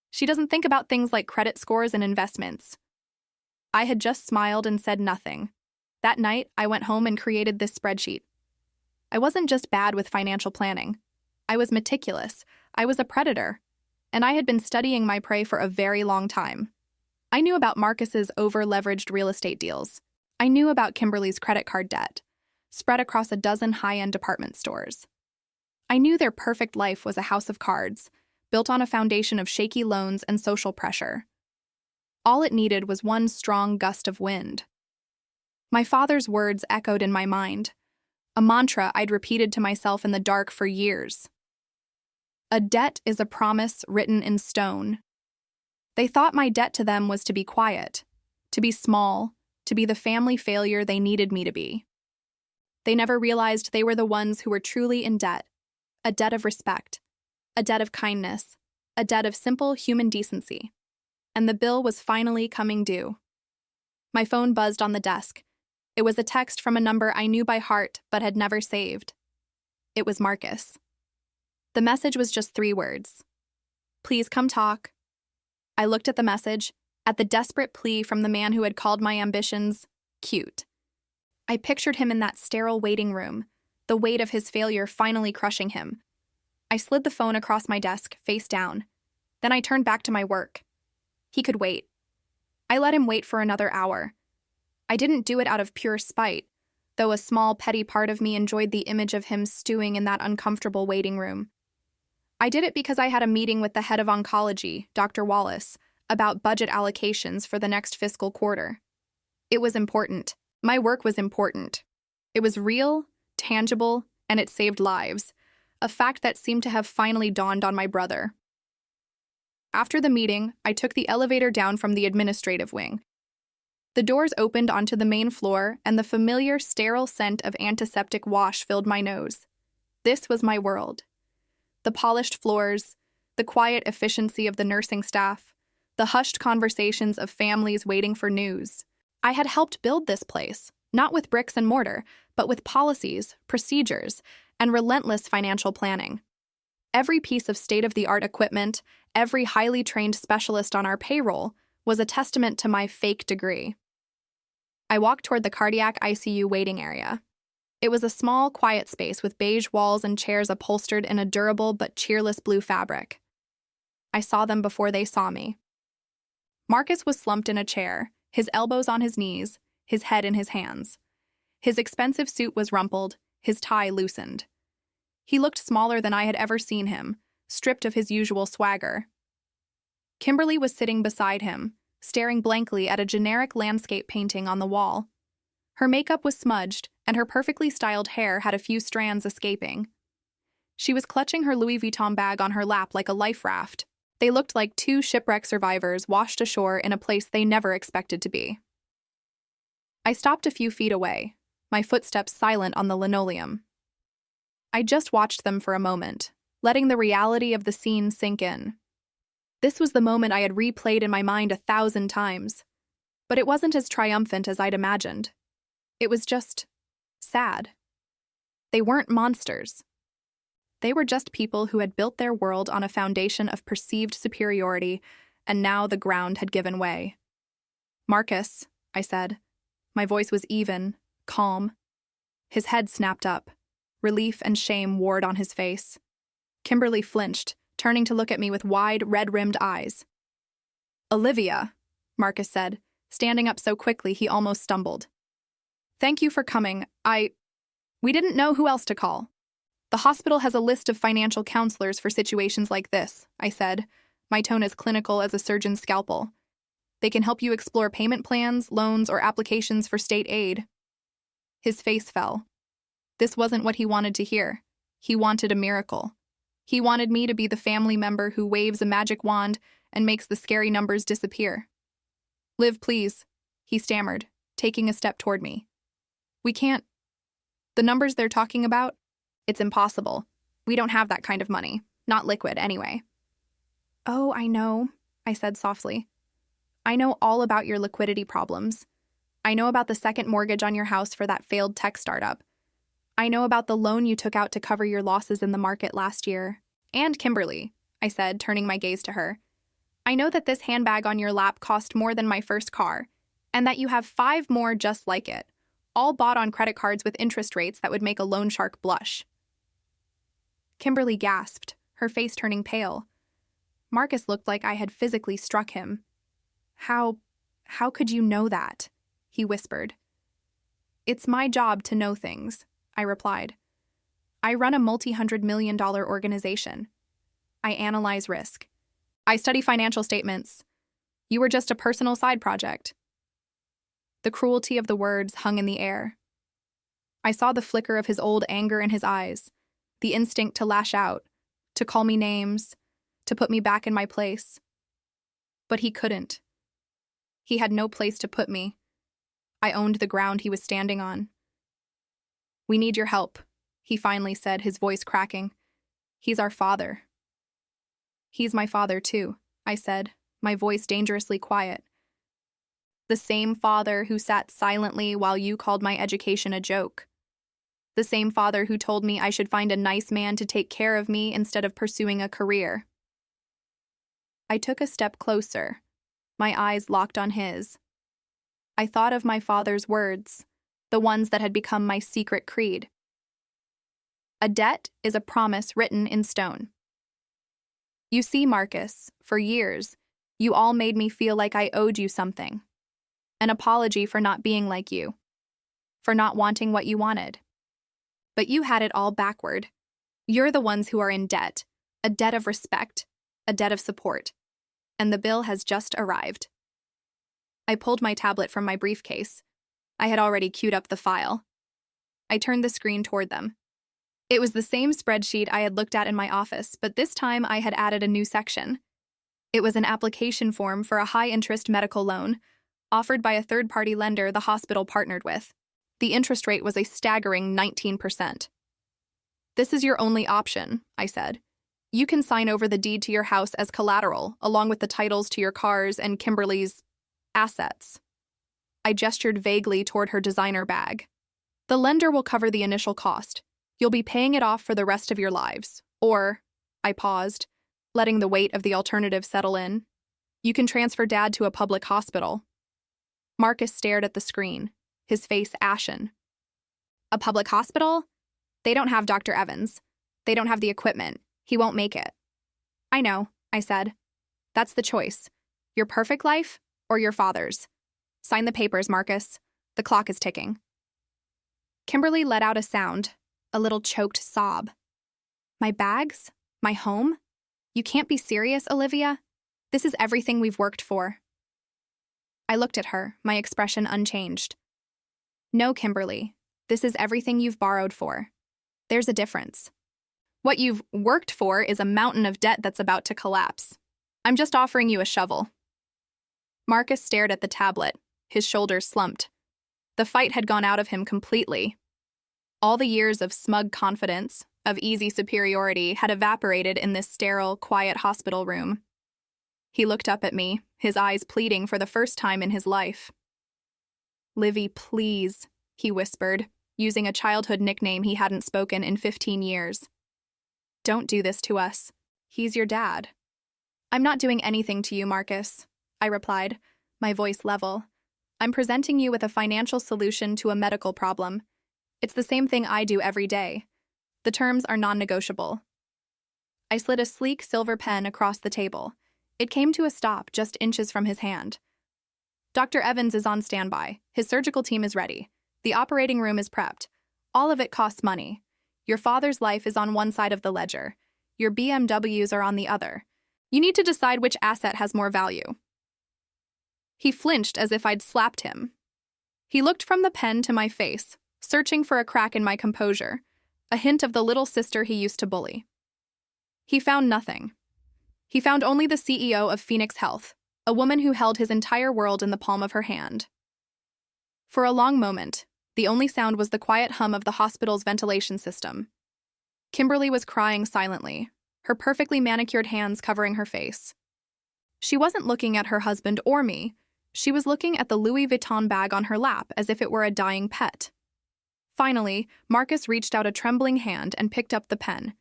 "She doesn't think about things like credit scores and investments." I had just smiled and said nothing. That night, I went home and created this spreadsheet. I wasn't just bad with financial planning. I was meticulous. I was a predator. And I had been studying my prey for a very long time. I knew about Marcus's over-leveraged real estate deals. I knew about Kimberly's credit card debt, spread across a dozen high-end department stores. I knew their perfect life was a house of cards, built on a foundation of shaky loans and social pressure. All it needed was one strong gust of wind. My father's words echoed in my mind, a mantra I'd repeated to myself in the dark for years. A debt is a promise written in stone. They thought my debt to them was to be quiet, to be small, to be the family failure they needed me to be. They never realized they were the ones who were truly in debt, a debt of respect, a debt of kindness, a debt of simple human decency. And the bill was finally coming due. My phone buzzed on the desk. It was a text from a number I knew by heart but had never saved. It was Marcus. The message was just 3 words. "Please come talk." I looked at the message, at the desperate plea from the man who had called my ambitions cute. I pictured him in that sterile waiting room, the weight of his failure finally crushing him. I slid the phone across my desk, face down. Then I turned back to my work. He could wait. I let him wait for another hour. I didn't do it out of pure spite, though a small, petty part of me enjoyed the image of him stewing in that uncomfortable waiting room. I did it because I had a meeting with the head of oncology, Dr. Wallace, about budget allocations for the next fiscal quarter. It was important. My work was important. It was real, tangible, and it saved lives, a fact that seemed to have finally dawned on my brother. After the meeting, I took the elevator down from the administrative wing. The doors opened onto the main floor, and the familiar, sterile scent of antiseptic wash filled my nose. This was my world. The polished floors, the quiet efficiency of the nursing staff, the hushed conversations of families waiting for news. I had helped build this place, not with bricks and mortar, but with policies, procedures, and relentless financial planning. Every piece of state-of-the-art equipment, every highly trained specialist on our payroll, was a testament to my fake degree. I walked toward the cardiac ICU waiting area. It was a small, quiet space with beige walls and chairs upholstered in a durable but cheerless blue fabric. I saw them before they saw me. Marcus was slumped in a chair, his elbows on his knees, his head in his hands. His expensive suit was rumpled, his tie loosened. He looked smaller than I had ever seen him, stripped of his usual swagger. Kimberly was sitting beside him, staring blankly at a generic landscape painting on the wall. Her makeup was smudged, and her perfectly styled hair had a few strands escaping. She was clutching her Louis Vuitton bag on her lap like a life raft. They looked like two shipwreck survivors washed ashore in a place they never expected to be. I stopped a few feet away, my footsteps silent on the linoleum. I just watched them for a moment, letting the reality of the scene sink in. This was the moment I had replayed in my mind 1,000 times. But it wasn't as triumphant as I'd imagined. It was just sad. They weren't monsters. They were just people who had built their world on a foundation of perceived superiority, and now the ground had given way. "Marcus," I said. My voice was even, calm. His head snapped up. Relief and shame warred on his face. Kimberly flinched, turning to look at me with wide, red-rimmed eyes. "Olivia," Marcus said, standing up so quickly he almost stumbled. "Thank you for coming. We didn't know who else to call. The hospital has a list of financial counselors for situations like this," I said, my tone as clinical as a surgeon's scalpel. "They can help you explore payment plans, loans, or applications for state aid." His face fell. This wasn't what he wanted to hear. He wanted a miracle. He wanted me to be the family member who waves a magic wand and makes the scary numbers disappear. "Liv, please," he stammered, taking a step toward me. "We can't. The numbers they're talking about? It's impossible. We don't have that kind of money. Not liquid, anyway." "Oh, I know," I said softly. "I know all about your liquidity problems. I know about the second mortgage on your house for that failed tech startup. I know about the loan you took out to cover your losses in the market last year. And Kimberly," I said, turning my gaze to her. "I know that this handbag on your lap cost more than my first car, and that you have 5 more just like it, all bought on credit cards with interest rates that would make a loan shark blush." Kimberly gasped, her face turning pale. Marcus looked like I had physically struck him. How could you know that?" he whispered. "It's my job to know things," I replied. "I run a multi-hundred-million-dollar organization. I analyze risk. I study financial statements. You were just a personal side project." The cruelty of the words hung in the air. I saw the flicker of his old anger in his eyes, the instinct to lash out, to call me names, to put me back in my place. But he couldn't. He had no place to put me. I owned the ground he was standing on. "We need your help," he finally said, his voice cracking. "He's our father." "He's my father, too," I said, my voice dangerously quiet. "The same father who sat silently while you called my education a joke. The same father who told me I should find a nice man to take care of me instead of pursuing a career." I took a step closer, my eyes locked on his. I thought of my father's words, the ones that had become my secret creed. "A debt is a promise written in stone." You see, Marcus, for years, you all made me feel like I owed you something. An apology for not being like you, for not wanting what you wanted. But you had it all backward. You're the ones who are in debt, a debt of respect, a debt of support. And the bill has just arrived. I pulled my tablet from my briefcase. I had already queued up the file. I turned the screen toward them. It was the same spreadsheet I had looked at in my office, but this time I had added a new section. It was an application form for a high-interest medical loan, offered by a third-party lender the hospital partnered with. The interest rate was a staggering 19%. "This is your only option," I said. "You can sign over the deed to your house as collateral, along with the titles to your cars and Kimberly's assets." I gestured vaguely toward her designer bag. "The lender will cover the initial cost. You'll be paying it off for the rest of your lives. Or," I paused, letting the weight of the alternative settle in, "you can transfer Dad to a public hospital." Marcus stared at the screen, his face ashen. "A public hospital? They don't have Dr. Evans. They don't have the equipment. He won't make it." "I know," I said. "That's the choice. Your perfect life or your father's. Sign the papers, Marcus. The clock is ticking." Kimberly let out a sound, a little choked sob. "My bags? My home? You can't be serious, Olivia. This is everything we've worked for." I looked at her, my expression unchanged. "No, Kimberly. This is everything you've borrowed for. There's a difference. What you've worked for is a mountain of debt that's about to collapse. I'm just offering you a shovel." Marcus stared at the tablet, his shoulders slumped. The fight had gone out of him completely. All the years of smug confidence, of easy superiority, had evaporated in this sterile, quiet hospital room. He looked up at me, his eyes pleading for the first time in his life. "Livy, please," he whispered, using a childhood nickname he hadn't spoken in 15 years. "Don't do this to us. He's your dad." "I'm not doing anything to you, Marcus," I replied, my voice level. "I'm presenting you with a financial solution to a medical problem. It's the same thing I do every day. The terms are non-negotiable." I slid a sleek silver pen across the table. It came to a stop just inches from his hand. "Dr. Evans is on standby. His surgical team is ready. The operating room is prepped. All of it costs money. Your father's life is on one side of the ledger. Your BMWs are on the other. You need to decide which asset has more value." He flinched as if I'd slapped him. He looked from the pen to my face, searching for a crack in my composure, a hint of the little sister he used to bully. He found nothing. He found only the CEO of Phoenix Health, a woman who held his entire world in the palm of her hand. For a long moment, the only sound was the quiet hum of the hospital's ventilation system. Kimberly was crying silently, her perfectly manicured hands covering her face. She wasn't looking at her husband or me. She was looking at the Louis Vuitton bag on her lap as if it were a dying pet. Finally, Marcus reached out a trembling hand and picked up the pen.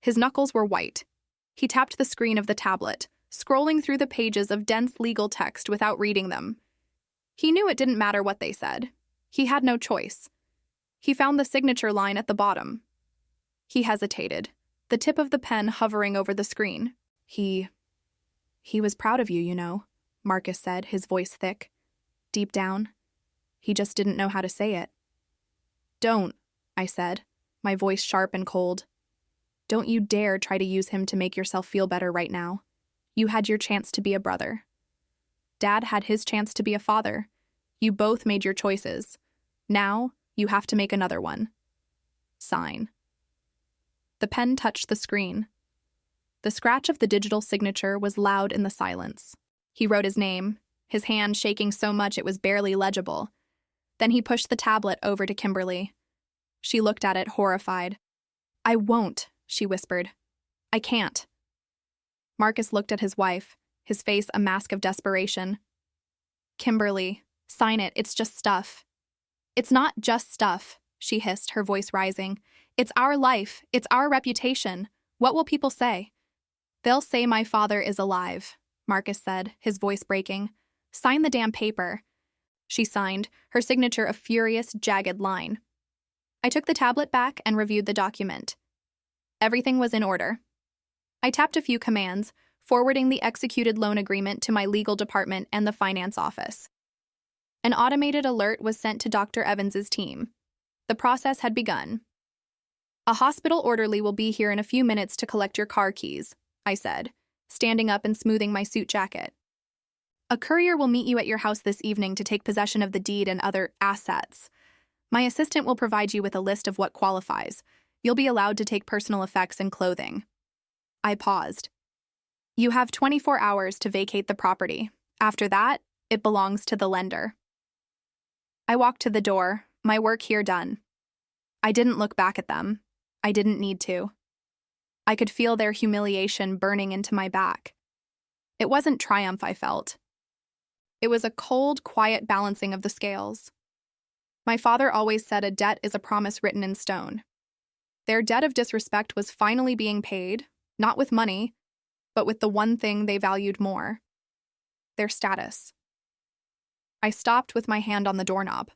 His knuckles were white. He tapped the screen of the tablet, scrolling through the pages of dense legal text without reading them. He knew it didn't matter what they said. He had no choice. He found the signature line at the bottom. He hesitated, the tip of the pen hovering over the screen. He was proud of you, you know, Marcus said, his voice thick. Deep down, he just didn't know how to say it. "Don't," I said, my voice sharp and cold. "Don't you dare try to use him to make yourself feel better right now. You had your chance to be a brother. Dad had his chance to be a father. You both made your choices. Now, you have to make another one. Sign." The pen touched the screen. The scratch of the digital signature was loud in the silence. He wrote his name, his hand shaking so much it was barely legible. Then he pushed the tablet over to Kimberly. She looked at it, horrified. "I won't," she whispered. "I can't." Marcus looked at his wife, his face a mask of desperation. "Kimberly, sign it, it's just stuff." "It's not just stuff," she hissed, her voice rising. "It's our life, it's our reputation. What will people say?" "They'll say my father is alive," Marcus said, his voice breaking. "Sign the damn paper." She signed, her signature a furious, jagged line. I took the tablet back and reviewed the document. Everything was in order. I tapped a few commands, forwarding the executed loan agreement to my legal department and the finance office. An automated alert was sent to Dr. Evans's team. The process had begun. "A hospital orderly will be here in a few minutes to collect your car keys," I said, standing up and smoothing my suit jacket. "A courier will meet you at your house this evening to take possession of the deed and other assets. My assistant will provide you with a list of what qualifies. You'll be allowed to take personal effects and clothing." I paused. You have 24 hours to vacate the property. After that, it belongs to the lender. I walked to the door, my work here done. I didn't look back at them. I didn't need to. I could feel their humiliation burning into my back. It wasn't triumph I felt. It was a cold, quiet balancing of the scales. My father always said a debt is a promise written in stone. Their debt of disrespect was finally being paid, not with money, but with the one thing they valued more: their status. I stopped with my hand on the doorknob.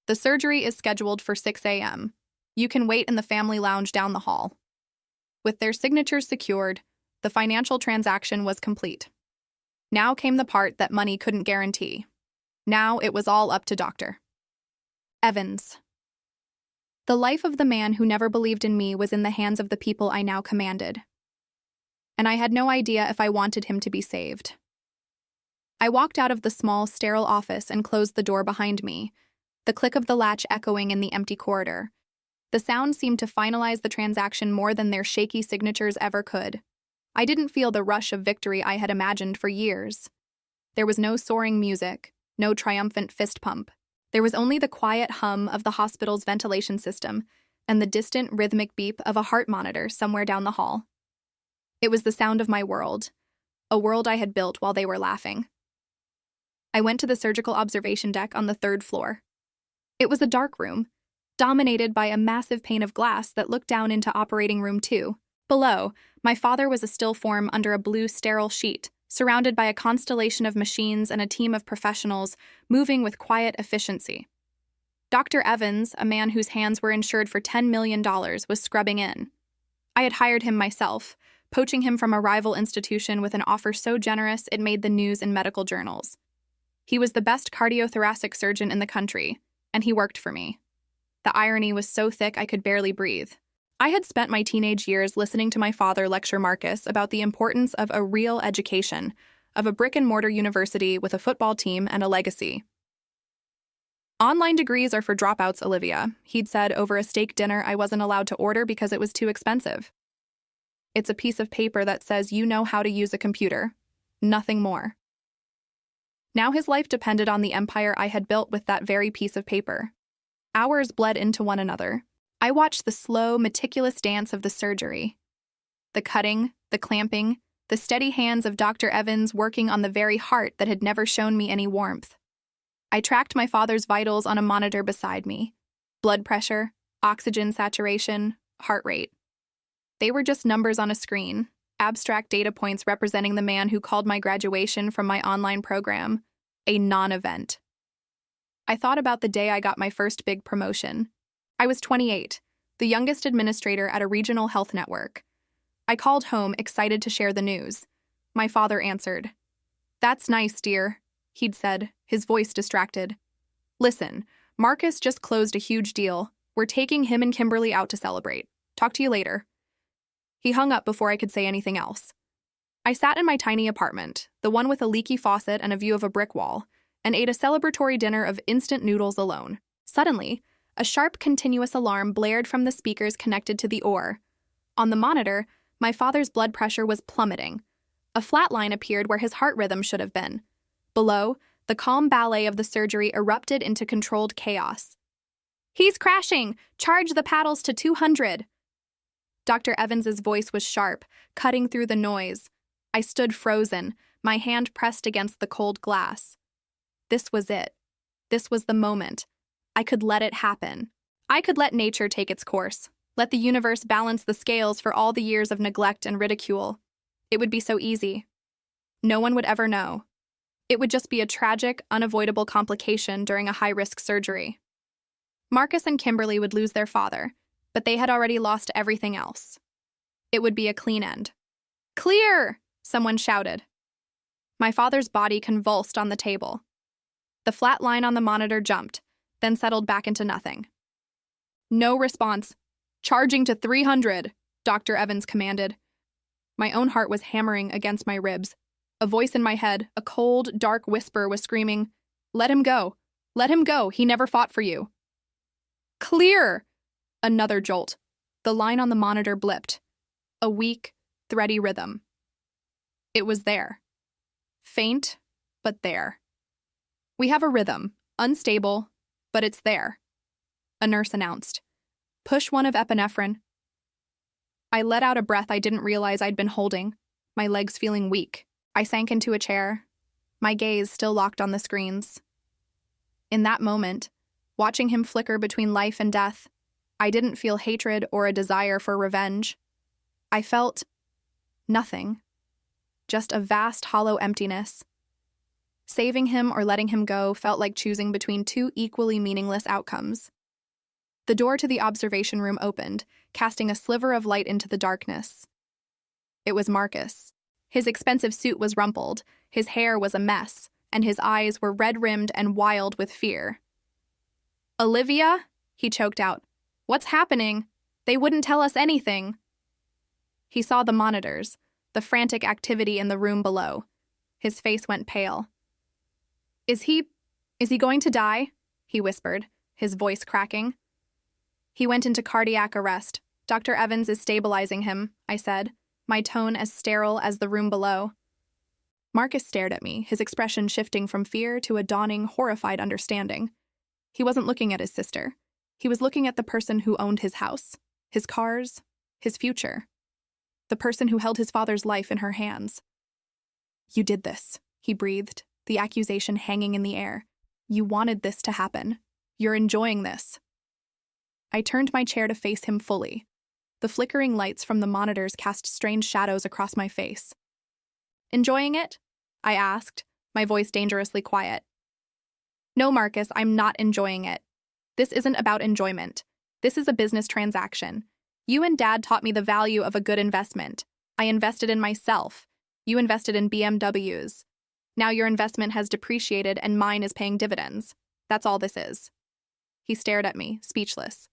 The surgery is scheduled for 6 a.m. You can wait in the family lounge down the hall. With their signatures secured, the financial transaction was complete. Now came the part that money couldn't guarantee. Now it was all up to Dr. Evans. The life of the man who never believed in me was in the hands of the people I now commanded. And I had no idea if I wanted him to be saved. I walked out of the small, sterile office and closed the door behind me, the click of the latch echoing in the empty corridor. The sound seemed to finalize the transaction more than their shaky signatures ever could. I didn't feel the rush of victory I had imagined for years. There was no soaring music, no triumphant fist pump. There was only the quiet hum of the hospital's ventilation system and the distant rhythmic beep of a heart monitor somewhere down the hall. It was the sound of my world, a world I had built while they were laughing. I went to the surgical observation deck on the 3rd floor. It was a dark room, dominated by a massive pane of glass that looked down into operating room 2. Below, my father was a still form under a blue sterile sheet, surrounded by a constellation of machines and a team of professionals moving with quiet efficiency. Dr. Evans, a man whose hands were insured for $10 million, was scrubbing in. I had hired him myself, poaching him from a rival institution with an offer so generous it made the news in medical journals. He was the best cardiothoracic surgeon in the country, and he worked for me. The irony was so thick I could barely breathe. I had spent my teenage years listening to my father lecture Marcus about the importance of a real education, of a brick-and-mortar university with a football team and a legacy. "Online degrees are for dropouts, Olivia," he'd said over a steak dinner I wasn't allowed to order because it was too expensive. It's a piece of paper that says you know how to use a computer. Nothing more. Now his life depended on the empire I had built with that very piece of paper. Hours bled into one another. I watched the slow, meticulous dance of the surgery. The cutting, the clamping, the steady hands of Dr. Evans working on the very heart that had never shown me any warmth. I tracked my father's vitals on a monitor beside me. Blood pressure, oxygen saturation, heart rate. They were just numbers on a screen, abstract data points representing the man who called my graduation from my online program a non-event. I thought about the day I got my first big promotion. I was 28, the youngest administrator at a regional health network. I called home, excited to share the news. My father answered. "That's nice, dear," he'd said, his voice distracted. "Listen, Marcus just closed a huge deal. We're taking him and Kimberly out to celebrate. Talk to you later." He hung up before I could say anything else. I sat in my tiny apartment, the one with a leaky faucet and a view of a brick wall, and ate a celebratory dinner of instant noodles alone. Suddenly, a sharp, continuous alarm blared from the speakers connected to the oar. On the monitor, my father's blood pressure was plummeting. A flat line appeared where his heart rhythm should have been. Below, the calm ballet of the surgery erupted into controlled chaos. "He's crashing! Charge the paddles to 200! Dr. Evans's voice was sharp, cutting through the noise. I stood frozen, my hand pressed against the cold glass. This was it. This was the moment. I could let it happen. I could let nature take its course, let the universe balance the scales for all the years of neglect and ridicule. It would be so easy. No one would ever know. It would just be a tragic, unavoidable complication during a high-risk surgery. Marcus and Kimberly would lose their father, but they had already lost everything else. It would be a clean end. "Clear!" someone shouted. My father's body convulsed on the table. The flat line on the monitor jumped, then settled back into nothing. No response. "Charging to 300, Dr. Evans commanded. My own heart was hammering against my ribs. A voice in my head, a cold, dark whisper, was screaming, "Let him go. Let him go. He never fought for you." "Clear!" Another jolt. The line on the monitor blipped. A weak, thready rhythm. It was there. Faint, but there. We have a rhythm, unstable, but it's there, a nurse announced. Push one of epinephrine. I let out a breath I didn't realize I'd been holding, my legs feeling weak. I sank into a chair, my gaze still locked on the screens. In that moment, watching him flicker between life and death, I didn't feel hatred or a desire for revenge. I felt nothing, just a vast hollow emptiness. Saving him or letting him go felt like choosing between two equally meaningless outcomes. The door to the observation room opened, casting a sliver of light into the darkness. It was Marcus. His expensive suit was rumpled, his hair was a mess, and his eyes were red-rimmed and wild with fear. "Olivia?" he choked out. "What's happening? They wouldn't tell us anything." He saw the monitors, the frantic activity in the room below. His face went pale. Is he going to die?" he whispered, his voice cracking. "He went into cardiac arrest. Dr. Evans is stabilizing him," I said, my tone as sterile as the room below. Marcus stared at me, his expression shifting from fear to a dawning, horrified understanding. He wasn't looking at his sister. He was looking at the person who owned his house, his cars, his future. The person who held his father's life in her hands. "You did this," he breathed, the accusation hanging in the air. "You wanted this to happen. You're enjoying this." I turned my chair to face him fully. The flickering lights from the monitors cast strange shadows across my face. "Enjoying it?" I asked, my voice dangerously quiet. "No, Marcus, I'm not enjoying it. This isn't about enjoyment. This is a business transaction. You and Dad taught me the value of a good investment. I invested in myself. You invested in BMWs. Now your investment has depreciated and mine is paying dividends. That's all this is." He stared at me, speechless.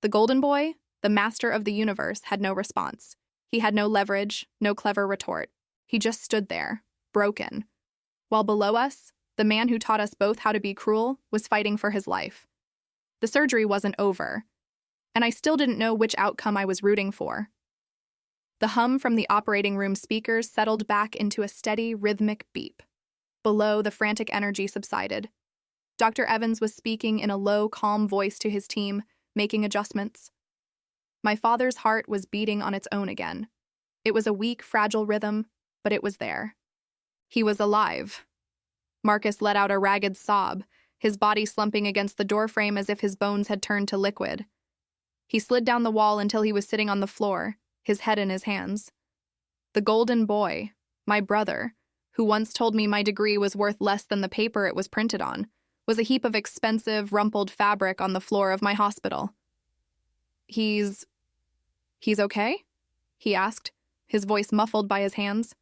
The golden boy, the master of the universe, had no response. He had no leverage, no clever retort. He just stood there, broken. While below us, the man who taught us both how to be cruel was fighting for his life. The surgery wasn't over, and I still didn't know which outcome I was rooting for. The hum from the operating room speakers settled back into a steady, rhythmic beep. Below, the frantic energy subsided. Dr. Evans was speaking in a low, calm voice to his team, making adjustments. My father's heart was beating on its own again. It was a weak, fragile rhythm, but it was there. He was alive. Marcus let out a ragged sob, his body slumping against the doorframe as if his bones had turned to liquid. He slid down the wall until he was sitting on the floor, his head in his hands. The golden boy, my brother, who once told me my degree was worth less than the paper it was printed on, was a heap of expensive, rumpled fabric on the floor of my hospital. He's okay?" he asked, his voice muffled by his hands.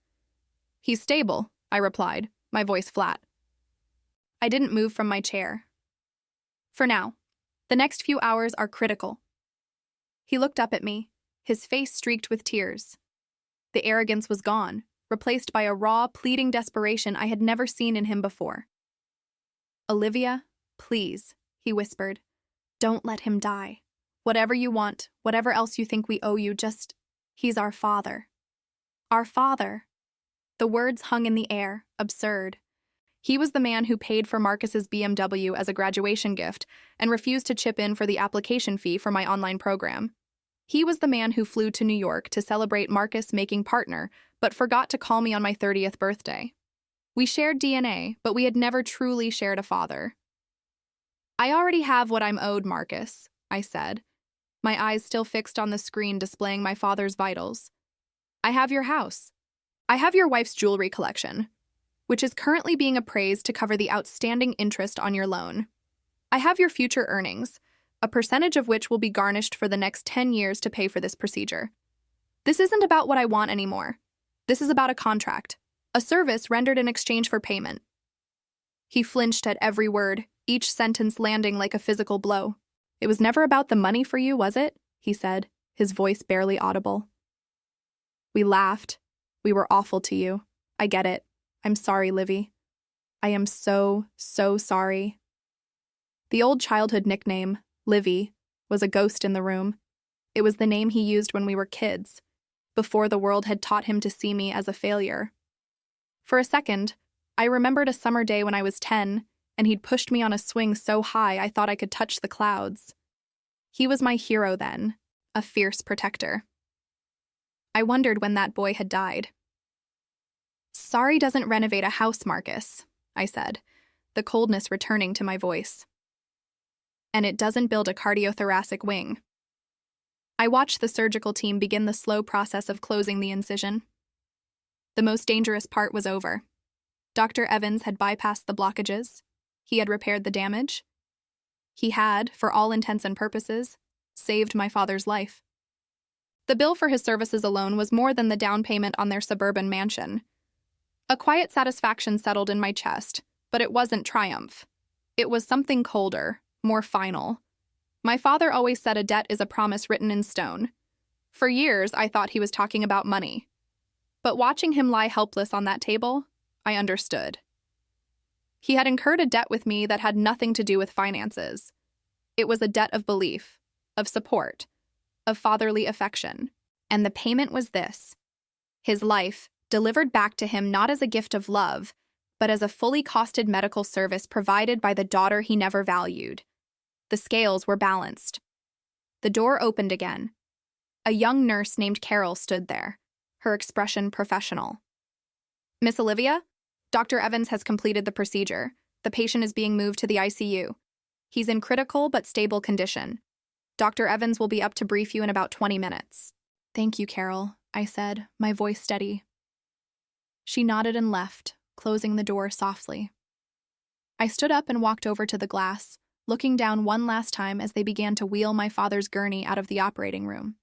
"He's stable," I replied, my voice flat. I didn't move from my chair. "For now. The next few hours are critical." He looked up at me, his face streaked with tears. The arrogance was gone, replaced by a raw, pleading desperation I had never seen in him before. "Olivia, please," he whispered. "Don't let him die. Whatever you want, whatever else you think we owe you, just, he's our father." Our father. The words hung in the air, absurd. He was the man who paid for Marcus's BMW as a graduation gift and refused to chip in for the application fee for my online program. He was the man who flew to New York to celebrate Marcus making partner, but forgot to call me on my 30th birthday. We shared DNA, but we had never truly shared a father. "I already have what I'm owed, Marcus," I said, my eyes still fixed on the screen displaying my father's vitals. "I have your house. I have your wife's jewelry collection, which is currently being appraised to cover the outstanding interest on your loan. I have your future earnings, a percentage of which will be garnished for the next 10 years to pay for this procedure. This isn't about what I want anymore. This is about a contract, a service rendered in exchange for payment." He flinched at every word, each sentence landing like a physical blow. "It was never about the money for you, was it?" he said, his voice barely audible. "We laughed. We were awful to you. I get it. I'm sorry, Livy. I am so, so sorry." The old childhood nickname, Livy, was a ghost in the room. It was the name he used when we were kids, before the world had taught him to see me as a failure. For a second, I remembered a summer day when I was 10, and he'd pushed me on a swing so high I thought I could touch the clouds. He was my hero then, a fierce protector. I wondered when that boy had died. "Sorry doesn't renovate a house, Marcus," I said, the coldness returning to my voice. "And it doesn't build a cardiothoracic wing." I watched the surgical team begin the slow process of closing the incision. The most dangerous part was over. Dr. Evans had bypassed the blockages. He had repaired the damage. He had, for all intents and purposes, saved my father's life. The bill for his services alone was more than the down payment on their suburban mansion. A quiet satisfaction settled in my chest, but it wasn't triumph. It was something colder, more final. My father always said a debt is a promise written in stone. For years, I thought he was talking about money. But watching him lie helpless on that table, I understood. He had incurred a debt with me that had nothing to do with finances. It was a debt of belief, of support, of fatherly affection. And the payment was this: his life, delivered back to him not as a gift of love, but as a fully costed medical service provided by the daughter he never valued. The scales were balanced. The door opened again. A young nurse named Carol stood there, her expression professional. "Miss Olivia, Dr. Evans has completed the procedure. The patient is being moved to the ICU. He's in critical but stable condition. Dr. Evans will be up to brief you in about 20 minutes. "Thank you, Carol," I said, my voice steady. She nodded and left, closing the door softly. I stood up and walked over to the glass, looking down one last time as they began to wheel my father's gurney out of the operating room.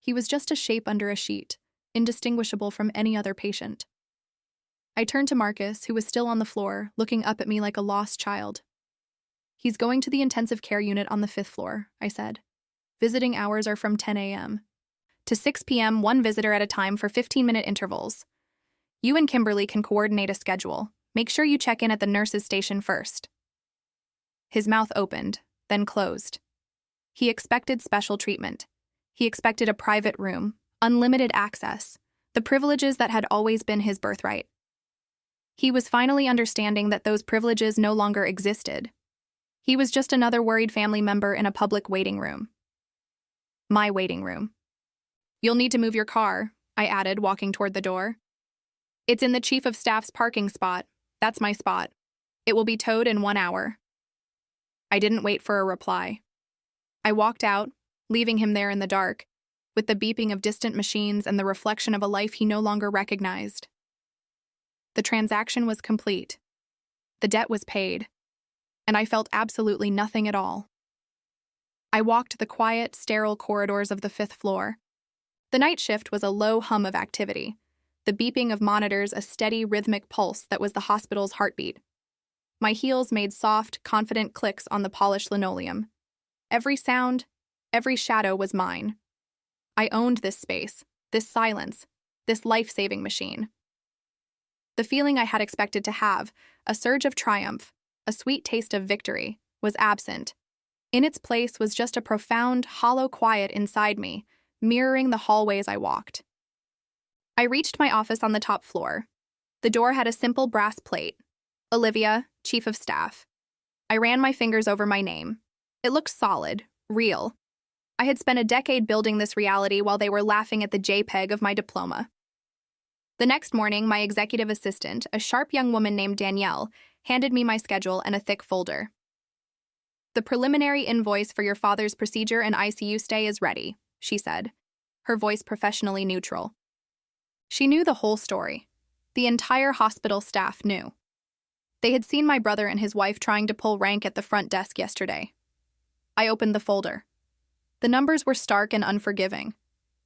He was just a shape under a sheet, indistinguishable from any other patient. I turned to Marcus, who was still on the floor, looking up at me like a lost child. "He's going to the intensive care unit on the 5th floor," I said. "Visiting hours are from 10 a.m. to 6 p.m., one visitor at a time for 15-minute intervals. You and Kimberly can coordinate a schedule. Make sure you check in at the nurse's station first." His mouth opened, then closed. He expected special treatment. He expected a private room, unlimited access, the privileges that had always been his birthright. He was finally understanding that those privileges no longer existed. He was just another worried family member in a public waiting room. My waiting room. "You'll need to move your car," I added, walking toward the door. "It's in the chief of staff's parking spot. That's my spot. It will be towed in 1 hour." I didn't wait for a reply. I walked out, leaving him there in the dark, with the beeping of distant machines and the reflection of a life he no longer recognized. The transaction was complete. The debt was paid, and I felt absolutely nothing at all. I walked the quiet, sterile corridors of the 5th floor. The night shift was a low hum of activity, the beeping of monitors a steady, rhythmic pulse that was the hospital's heartbeat. My heels made soft, confident clicks on the polished linoleum. Every sound, every shadow was mine. I owned this space, this silence, this life-saving machine. The feeling I had expected to have, a surge of triumph, a sweet taste of victory, was absent. In its place was just a profound, hollow quiet inside me, mirroring the hallways I walked. I reached my office on the top floor. The door had a simple brass plate. "Olivia, Chief of Staff." I ran my fingers over my name. It looked solid, real. I had spent a decade building this reality while they were laughing at the JPEG of my diploma. The next morning, my executive assistant, a sharp young woman named Danielle, handed me my schedule and a thick folder. "The preliminary invoice for your father's procedure and ICU stay is ready," she said, her voice professionally neutral. She knew the whole story. The entire hospital staff knew. They had seen my brother and his wife trying to pull rank at the front desk yesterday. I opened the folder. The numbers were stark and unforgiving.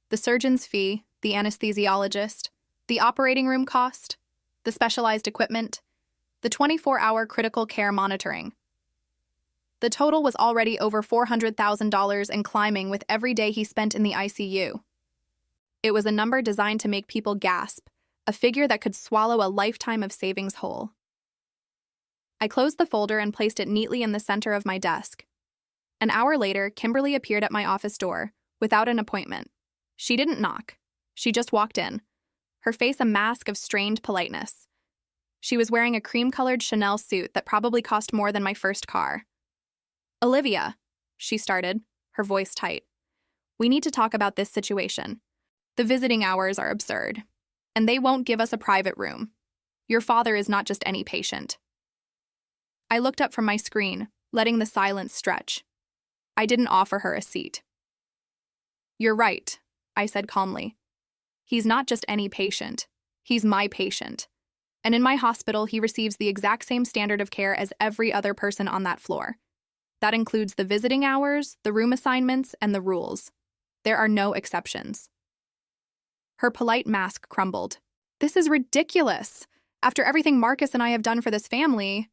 The surgeon's fee, the anesthesiologist, the operating room cost, the specialized equipment, the 24-hour critical care monitoring. The total was already over $400,000 and climbing with every day he spent in the ICU. It was a number designed to make people gasp, a figure that could swallow a lifetime of savings whole. I closed the folder and placed it neatly in the center of my desk. An hour later, Kimberly appeared at my office door, without an appointment. She didn't knock. She just walked in, her face a mask of strained politeness. She was wearing a cream-colored Chanel suit that probably cost more than my first car. "Olivia," she started, her voice tight. "We need to talk about this situation. The visiting hours are absurd, and they won't give us a private room. Your father is not just any patient." I looked up from my screen, letting the silence stretch. I didn't offer her a seat. "You're right," I said calmly. "He's not just any patient. He's my patient. And in my hospital, he receives the exact same standard of care as every other person on that floor. That includes the visiting hours, the room assignments, and the rules. There are no exceptions." Her polite mask crumbled. "This is ridiculous. After everything Marcus and I have done for this family."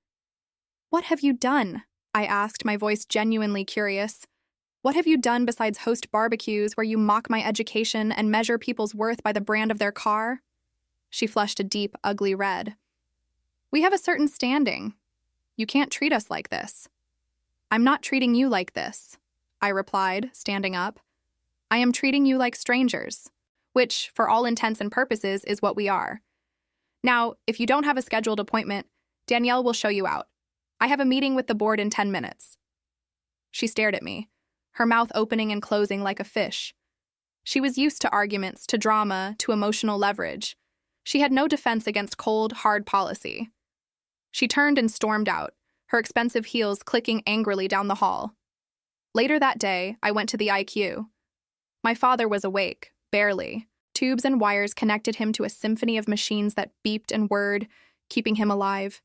"What have you done?" I asked, my voice genuinely curious. "What have you done besides host barbecues where you mock my education and measure people's worth by the brand of their car?" She flushed a deep, ugly red. "We have a certain standing. You can't treat us like this." "I'm not treating you like this," I replied, standing up. "I am treating you like strangers, which, for all intents and purposes, is what we are. Now, if you don't have a scheduled appointment, Danielle will show you out. I have a meeting with the board in 10 minutes. She stared at me, her mouth opening and closing like a fish. She was used to arguments, to drama, to emotional leverage. She had no defense against cold, hard policy. She turned and stormed out, her expensive heels clicking angrily down the hall. Later that day, I went to the IQ. My father was awake, barely. Tubes and wires connected him to a symphony of machines that beeped and whirred, keeping him alive.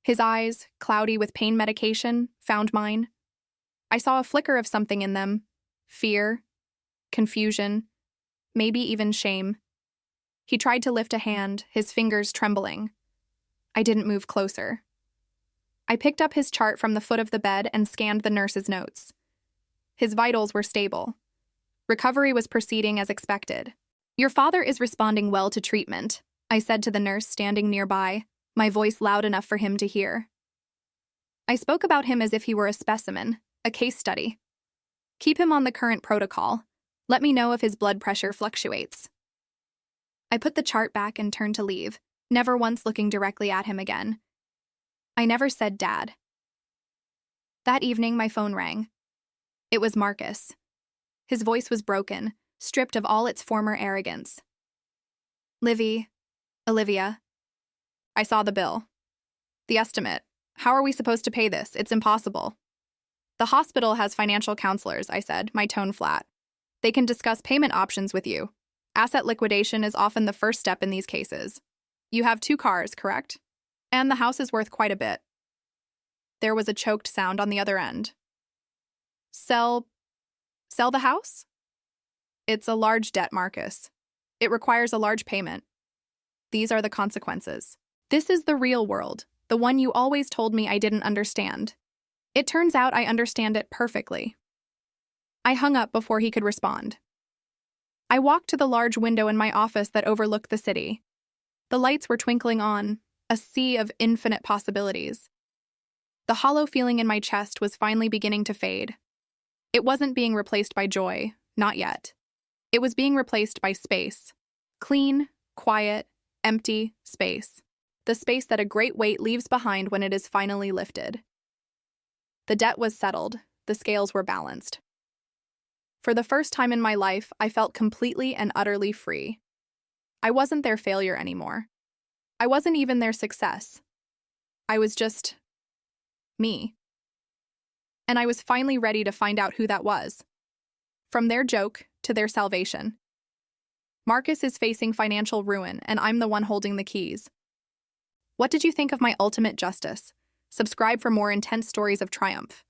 His eyes, cloudy with pain medication, found mine. I saw a flicker of something in them. Fear, confusion, maybe even shame. He tried to lift a hand, his fingers trembling. I didn't move closer. I picked up his chart from the foot of the bed and scanned the nurse's notes. His vitals were stable. Recovery was proceeding as expected. "Your father is responding well to treatment," I said to the nurse standing nearby, my voice loud enough for him to hear. I spoke about him as if he were a specimen, a case study. "Keep him on the current protocol. Let me know if his blood pressure fluctuates." I put the chart back and turned to leave, never once looking directly at him again. I never said Dad. That evening, my phone rang. It was Marcus. His voice was broken, stripped of all its former arrogance. Olivia. I saw the bill. "The estimate. How are we supposed to pay this? It's impossible." "The hospital has financial counselors," I said, my tone flat. "They can discuss payment options with you. Asset liquidation is often the first step in these cases. You have 2 cars, correct? And the house is worth quite a bit." There was a choked sound on the other end. Sell the house?" "It's a large debt, Marcus. It requires a large payment. These are the consequences. This is the real world, the one you always told me I didn't understand. It turns out I understand it perfectly." I hung up before he could respond. I walked to the large window in my office that overlooked the city. The lights were twinkling on, a sea of infinite possibilities. The hollow feeling in my chest was finally beginning to fade. It wasn't being replaced by joy, not yet. It was being replaced by space. Clean, quiet, empty space. The space that a great weight leaves behind when it is finally lifted. The debt was settled, the scales were balanced. For the first time in my life, I felt completely and utterly free. I wasn't their failure anymore. I wasn't even their success. I was just me. And I was finally ready to find out who that was. From their joke to their salvation. Marcus is facing financial ruin, and I'm the one holding the keys. What did you think of my ultimate justice? Subscribe for more intense stories of triumph.